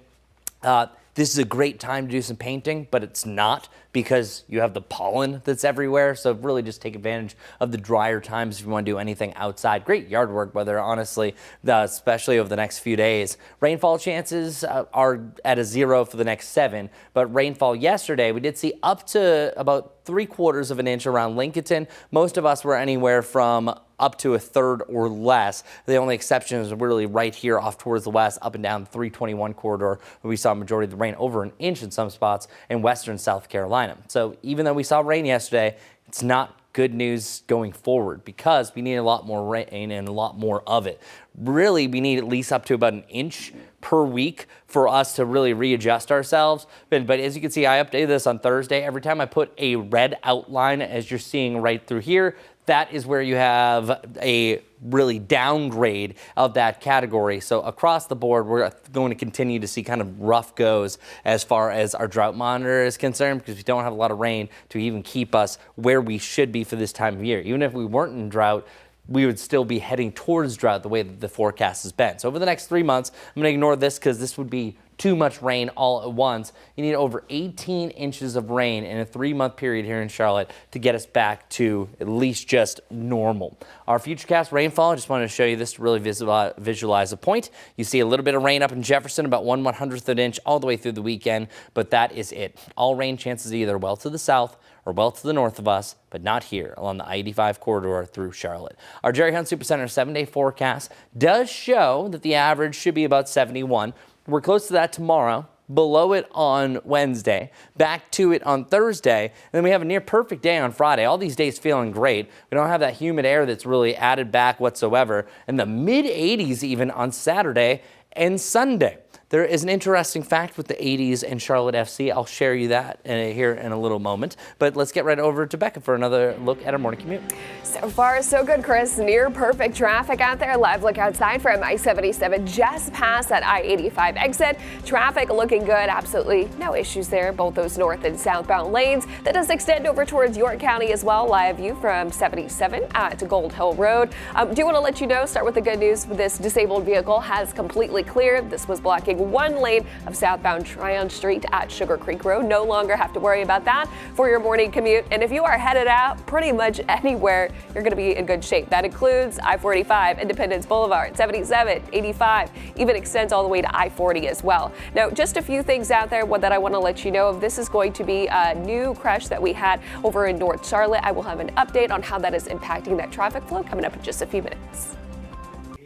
this is a great time to do some painting, but it's not because you have the pollen that's everywhere. So really just take advantage of the drier times if you want to do anything outside. Great yard work weather, honestly, especially over the next few days. Rainfall chances are at a 0 for the next 7, but rainfall yesterday, we did see up to about 3/4 of an inch around Lincoln. Most of us were anywhere from up to a third or less. The only exception is really right here off towards the west, up and down the 321 corridor, where we saw a majority of the rain, over an inch in some spots in western South Carolina. So even though we saw rain yesterday, it's not good news going forward because we need a lot more rain and a lot more of it. Really, we need at least up to about an inch per week for us to really readjust ourselves. But as you can see, I updated this on Thursday. Every time I put a red outline, as you're seeing right through here, that is where you have a really downgrade of that category. So across the board, we're going to continue to see kind of rough goes as far as our drought monitor is concerned, because we don't have a lot of rain to even keep us where we should be for this time of year. Even if we weren't in drought, we would still be heading towards drought the way that the forecast has been. So over the next 3 months, I'm going to ignore this because this would be too much rain all at once. You need over 18 inches of rain in a 3-month period here in Charlotte to get us back to at least just normal. Our futurecast rainfall, I just wanted to show you this to really visualize a point. You see a little bit of rain up in Jefferson, about 1/100th of an inch all the way through the weekend, but that is it. All rain chances either well to the south or well to the north of us, but not here along the I-85 corridor through Charlotte. Our Jerry Hunt Supercenter 7-day forecast does show that the average should be about 71. We're close to that tomorrow, below it on Wednesday, back to it on Thursday, and then we have a near perfect day on Friday. All these days feeling great. We don't have that humid air that's really added back whatsoever, and the mid-80s even on Saturday and Sunday. There is an interesting fact with the 80s in Charlotte FC. I'll share you that here in a little moment. But let's get right over to Becca for another look at our morning commute. So far, so good, Chris. Near perfect traffic out there. Live look outside from I-77 just past that I-85 exit. Traffic looking good. Absolutely no issues there. Both those north and southbound lanes. That does extend over towards York County as well. Live view from 77 to Gold Hill Road. Do want to let you know, start with the good news. This disabled vehicle has completely cleared. This was blocking one lane of southbound Tryon Street at Sugar Creek Road. No longer have to worry about that for your morning commute. And if you are headed out pretty much anywhere, you're going to be in good shape. That includes I-45, Independence Boulevard, 77, 85, even extends all the way to I-40 as well. Now, just a few things out there that I want to let you know of. This is going to be a new crash that we had over in North Charlotte. I will have an update on how that is impacting that traffic flow coming up in just a few minutes.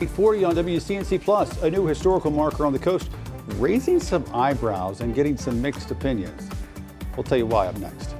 840 on WCNC Plus, a new historical marker on the coast, raising some eyebrows and getting some mixed opinions. We'll tell you why up next.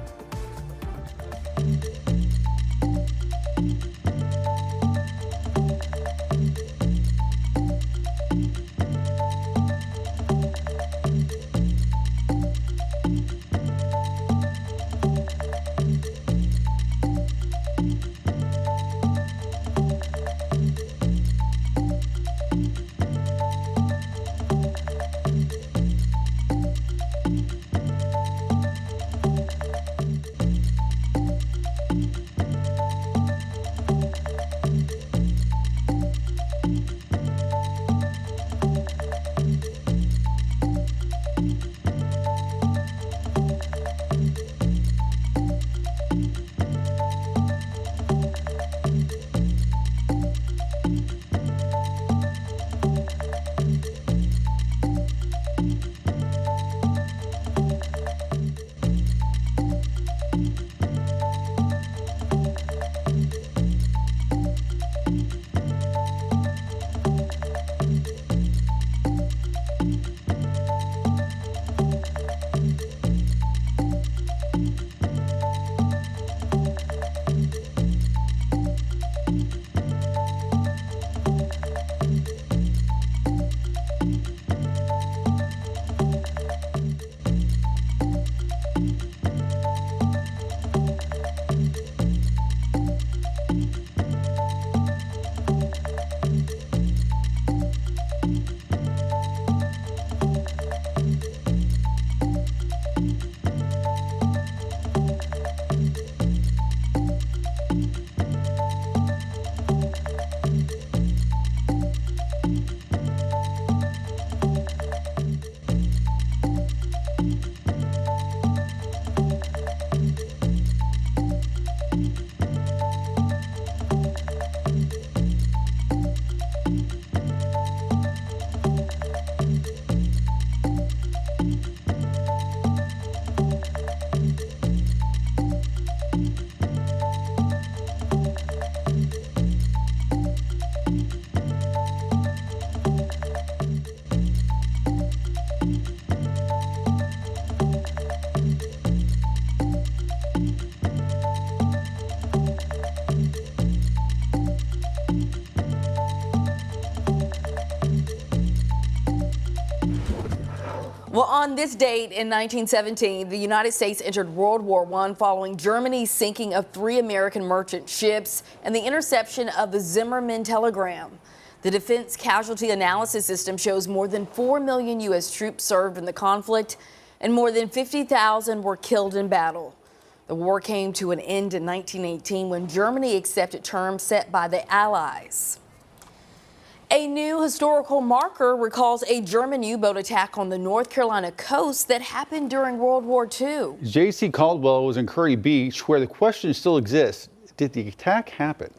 Well, on this date in 1917, the United States entered World War I following Germany's sinking of 3 American merchant ships and the interception of the Zimmerman telegram. The Defense Casualty Analysis System shows more than 4 million U.S. troops served in the conflict and more than 50,000 were killed in battle. The war came to an end in 1918 when Germany accepted terms set by the Allies. A new historical marker recalls a German U-boat attack on the North Carolina coast that happened during World War II. J.C. Caldwell was in Curry Beach, where the question still exists: did the attack happen?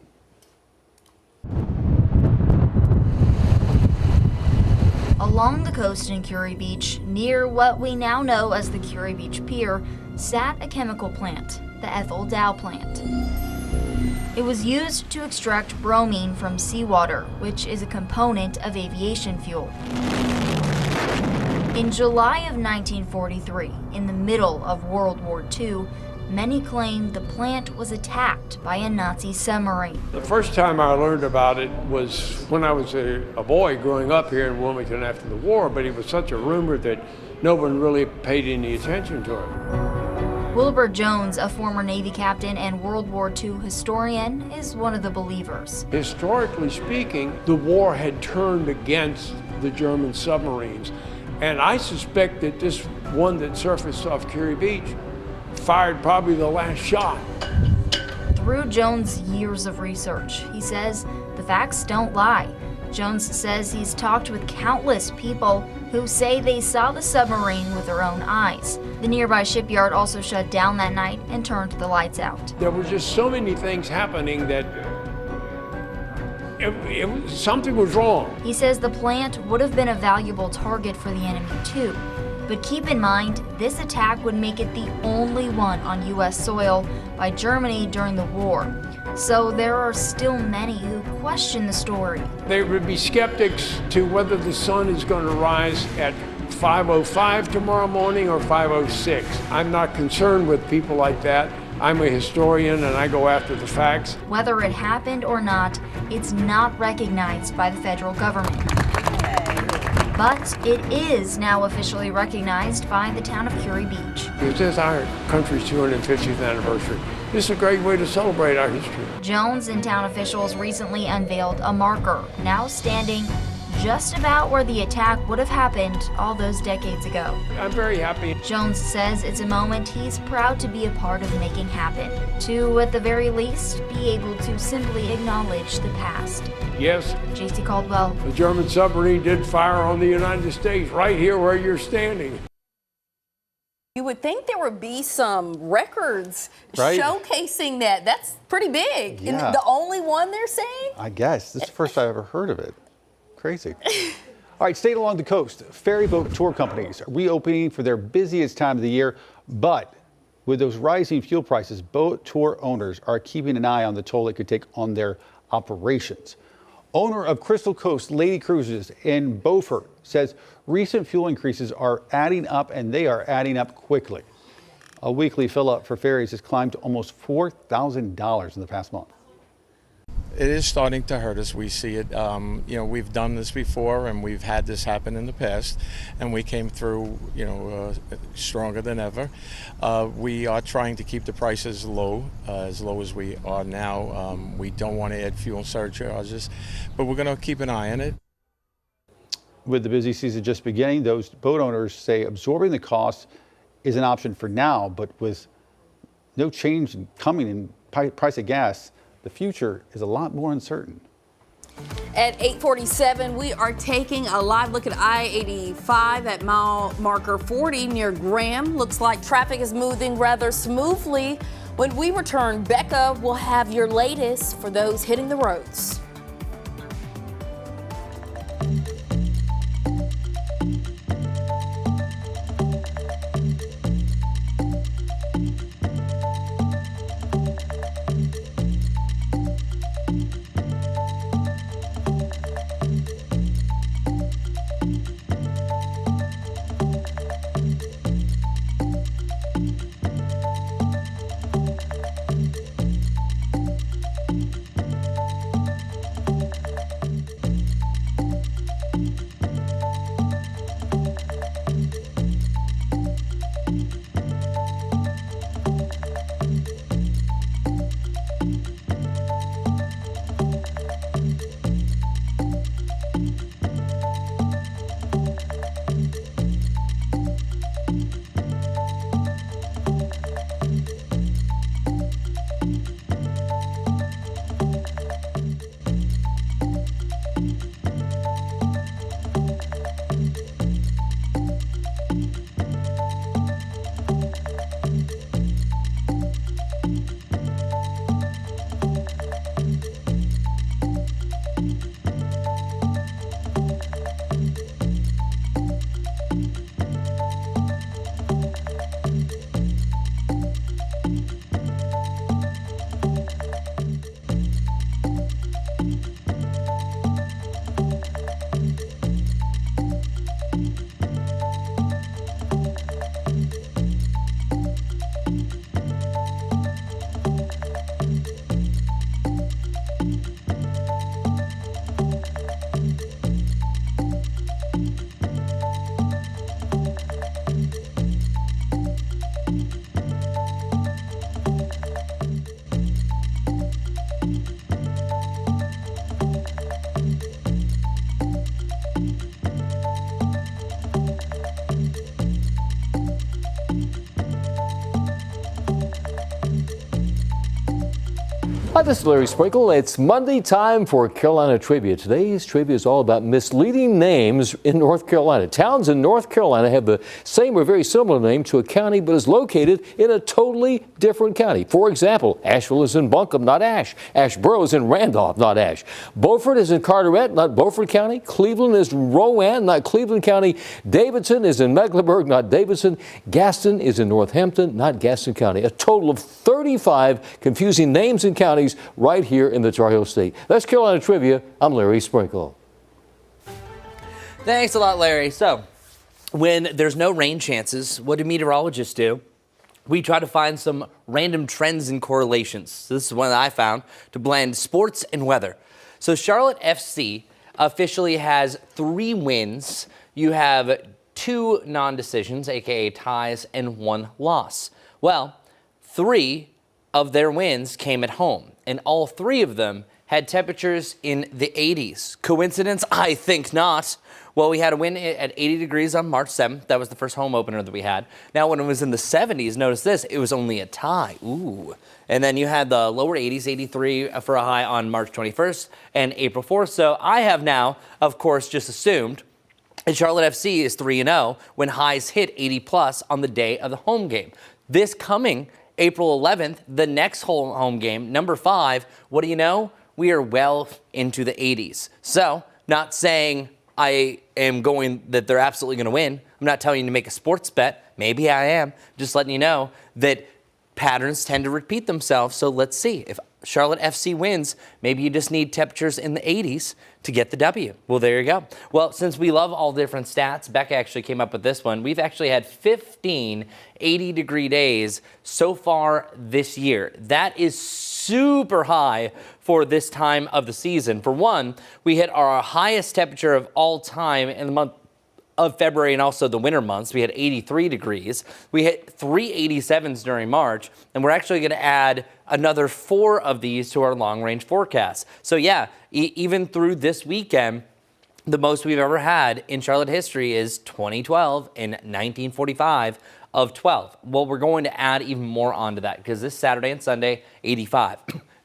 Along the coast in Curry Beach, near what we now know as the Curry Beach Pier, sat a chemical plant, the Ethel Dow plant. It was used to extract bromine from seawater, which is a component of aviation fuel. In July of 1943, in the middle of World War II, many claimed the plant was attacked by a Nazi submarine. The first time I learned about it was when I was a boy growing up here in Wilmington after the war, but it was such a rumor that no one really paid any attention to it. Wilbur Jones, a former Navy captain and World War II historian, is one of the believers. Historically speaking, the war had turned against the German submarines, and I suspect that this one that surfaced off Curry Beach fired probably the last shot. Through Jones' years of research, he says the facts don't lie. Jones says he's talked with countless people who say they saw the submarine with their own eyes. The nearby shipyard also shut down that night and turned the lights out. There were just so many things happening that something was wrong. He says the plant would have been a valuable target for the enemy too. But keep in mind, this attack would make it the only one on U.S. soil by Germany during the war. So there are still many who question the story. There would be skeptics to whether the sun is going to rise at 5:05 tomorrow morning or 5:06. I'm not concerned with people like that. I'm a historian and I go after the facts. Whether it happened or not, it's not recognized by the federal government. But it is now officially recognized by the town of Curry Beach. This is our country's 250th anniversary. This is a great way to celebrate our history. Jones and town officials recently unveiled a marker, now standing just about where the attack would have happened all those decades ago. I'm very happy. Jones says it's a moment he's proud to be a part of making happen, to, at the very least, be able to simply acknowledge the past. Yes. J.C. Caldwell. The German submarine did fire on the United States right here where you're standing. You would think there would be some records Right? showcasing that. That's pretty big. Yeah. And the only one they're saying? I guess. This is the first I've ever heard of it. Crazy. All right, staying along the coast, ferry boat tour companies are reopening for their busiest time of the year, but with those rising fuel prices, boat tour owners are keeping an eye on the toll it could take on their operations. Owner of Crystal Coast Lady Cruises in Beaufort says recent fuel increases are adding up, and they are adding up quickly. A weekly fill-up for ferries has climbed to almost $4,000 in the past month. It is starting to hurt us. We see it. We've done this before, and we've had this happen in the past, and we came through, stronger than ever. We are trying to keep the prices low as we are now. We don't want to add fuel surcharges, but we're going to keep an eye on it. With the busy season just beginning, those boat owners say absorbing the cost is an option for now, but with no change coming in price of gas, the future is a lot more uncertain. At 8:47, we are taking a live look at I-85 at mile marker 40 near Graham. Looks like traffic is moving rather smoothly. When we return, Becca will have your latest for those hitting the roads. Hi, this is Larry Sprinkle. It's Monday time for Carolina Trivia. Today's trivia is all about misleading names in North Carolina. Towns in North Carolina have the same or very similar name to a county, but is located in a totally different county. For example, Asheville is in Buncombe, not Ash. Asheboro is in Randolph, not Ash. Beaufort is in Carteret, not Beaufort County. Cleveland is in Rowan, not Cleveland County. Davidson is in Mecklenburg, not Davidson. Gaston is in Northampton, not Gaston County. A total of 35 confusing names and counties right here in the Tar Heel State. That's Carolina Trivia. I'm Larry Sprinkle. Thanks a lot, Larry. So, when there's no rain chances, what do meteorologists do? We try to find some random trends and correlations. So this is one that I found to blend sports and weather. So Charlotte FC officially has 3 wins. You have 2 non-decisions, aka ties, and 1 loss. Well, 3 of their wins came at home, and all 3 of them had temperatures in the 80s. Coincidence? I think not. Well, we had a win at 80 degrees on March 7th. That was the first home opener that we had. Now, when it was in the 70s, notice this, it was only a tie. Ooh. And then you had the lower 80s, 83 for a high on March 21st and April 4th. So I have now, of course, just assumed that Charlotte FC is 3-0 when highs hit 80 plus on the day of the home game. This coming April 11th, the next home game, number 5, what do you know? We are well into the 80s. So, not saying I am that they're absolutely going to win. I'm not telling you to make a sports bet. Maybe I am. Just letting you know that patterns tend to repeat themselves. So let's see. If Charlotte FC wins, maybe you just need temperatures in the 80s to get the W. Well, there you go. Well, since we love all different stats, Becca actually came up with this one. We've actually had 15 80-degree days so far this year. That is super high for this time of the season. For one, we hit our highest temperature of all time in the month of February and also the winter months. We had 83 degrees. We hit 3 87s during March, and we're actually going to add another 4 of these to our long-range forecast. So yeah, even through this weekend, the most we've ever had in Charlotte history is 2012 and 1945 of 12. Well, we're going to add even more onto that because this Saturday and Sunday, 85,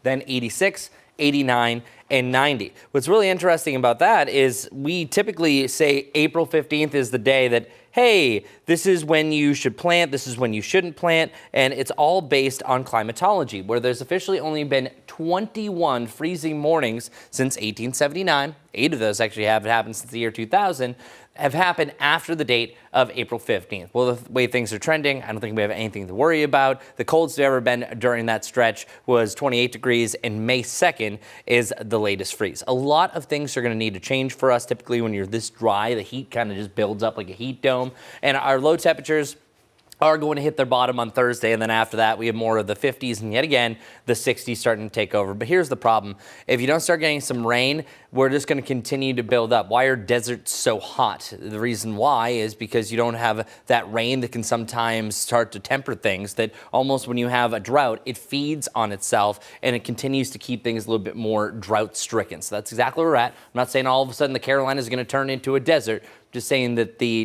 then 86, 89, and 90. What's really interesting about that is we typically say April 15th is the day that, hey, this is when you should plant, this is when you shouldn't plant, and it's all based on climatology, where there's officially only been 21 freezing mornings since 1879. 8 of those actually have happened since the year 2000, have happened after the date of April 15th. Well, the way things are trending, I don't think we have anything to worry about. The coldest we've ever been during that stretch was 28 degrees, and May 2nd is the latest freeze. A lot of things are going to need to change for us. Typically, when you're this dry, the heat kind of just builds up like a heat dome, and our low temperatures are going to hit their bottom on Thursday, and then after that, we have more of the 50s, and yet again, the 60s starting to take over. But here's the problem. If you don't start getting some rain, we're just going to continue to build up. Why are deserts so hot? The reason why is because you don't have that rain that can sometimes start to temper things, that almost when you have a drought, it feeds on itself, and it continues to keep things a little bit more drought-stricken. So that's exactly where we're at. I'm not saying all of a sudden the Carolinas is going to turn into a desert, just saying that the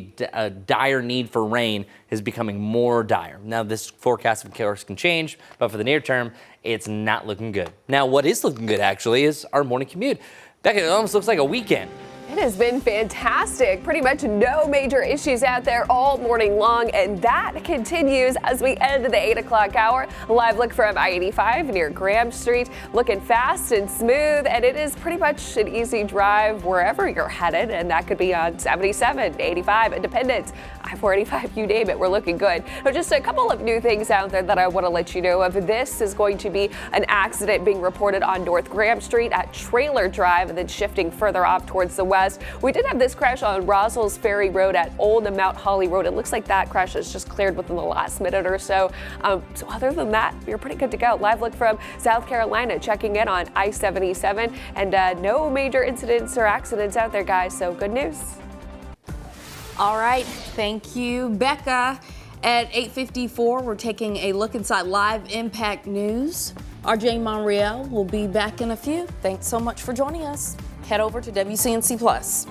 dire need for rain is becoming more dire. Now, this forecast, of course, can change, but for the near term, it's not looking good. Now, what is looking good, actually, is our morning commute. Becca, it almost looks like a weekend. It has been fantastic. Pretty much no major issues out there all morning long, and that continues as we end the 8 o'clock hour. Live look from I-85 near Graham Street, looking fast and smooth, and it is pretty much an easy drive wherever you're headed, and that could be on 77, 85, Independence, I-485, you name it, we're looking good. Now, just a couple of new things out there that I want to let you know of. This is going to be an accident being reported on North Graham Street at Trailer Drive, and then shifting further off towards the west. We did have this crash on Rossell's Ferry Road at Old Mount Holly Road. It looks like that crash is just cleared within the last minute or so. So other than that, you're pretty good to go. Live look from South Carolina, checking in on I-77, and no major incidents or accidents out there, guys, so good news. All right, thank you, Becca. At 8:54, we're taking a look inside Live Impact News. RJ Monreal will be back in a few. Thanks so much for joining us. Head over to WCNC Plus.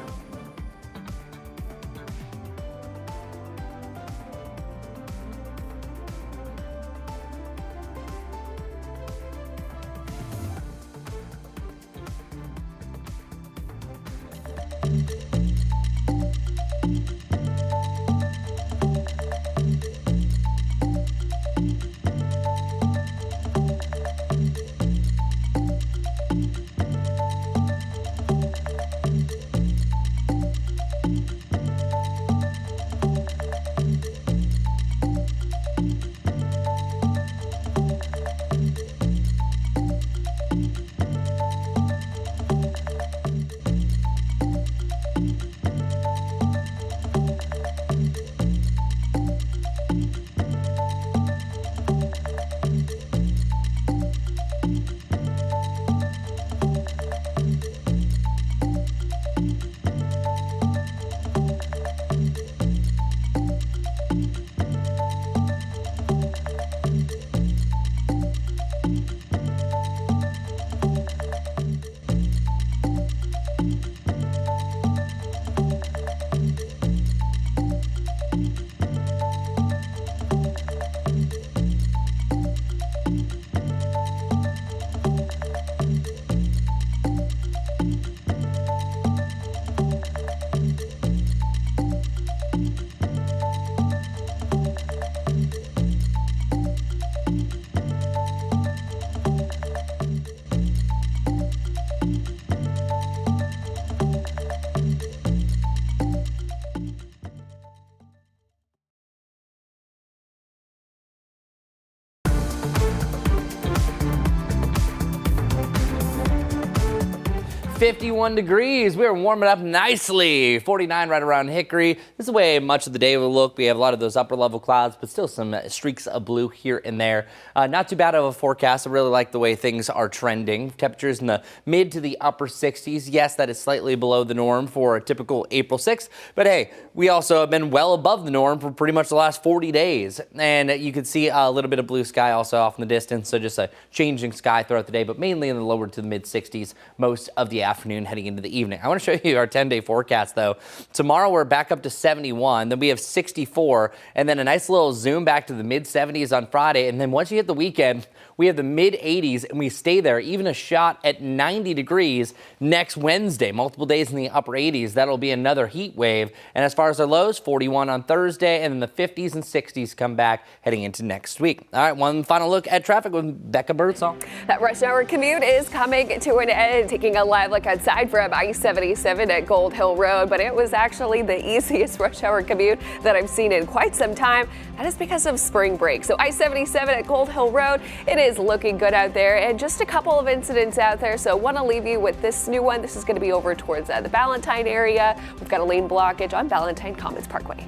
.51 degrees. We're warming up nicely. 49 right around Hickory. This is the way much of the day will look. We have a lot of those upper level clouds, but still some streaks of blue here and there. Not too bad of a forecast. I really like the way things are trending. Temperatures in the mid to the upper 60s. Yes, that is slightly below the norm for a typical April 6th. But hey, we also have been well above the norm for pretty much the last 40 days. And you can see a little bit of blue sky also off in the distance. So just a changing sky throughout the day, but mainly in the lower to the mid 60s most of the afternoon heading into the evening. I want to show you our 10-day forecast though. Tomorrow we're back up to 71, then we have 64, and then a nice little zoom back to the mid 70s on Friday. And then once you hit the weekend, we have the mid 80s and we stay there, even a shot at 90 degrees next Wednesday. Multiple days in the upper 80s. That'll be another heat wave. And as far as our lows, 41 on Thursday, and then the 50s and 60s come back heading into next week. All right, one final look at traffic with Becca Birdsall. That rush hour commute is coming to an end. Taking a live look outside from I-77 at Gold Hill Road, but it was actually the easiest rush hour commute that I've seen in quite some time. That is because of spring break. So I-77 at Gold Hill Road, it is looking good out there, and just a couple of incidents out there. So want to leave you with this new one. This is going to be over towards the Ballantyne area. We've got a lane blockage on Ballantyne Commons Parkway.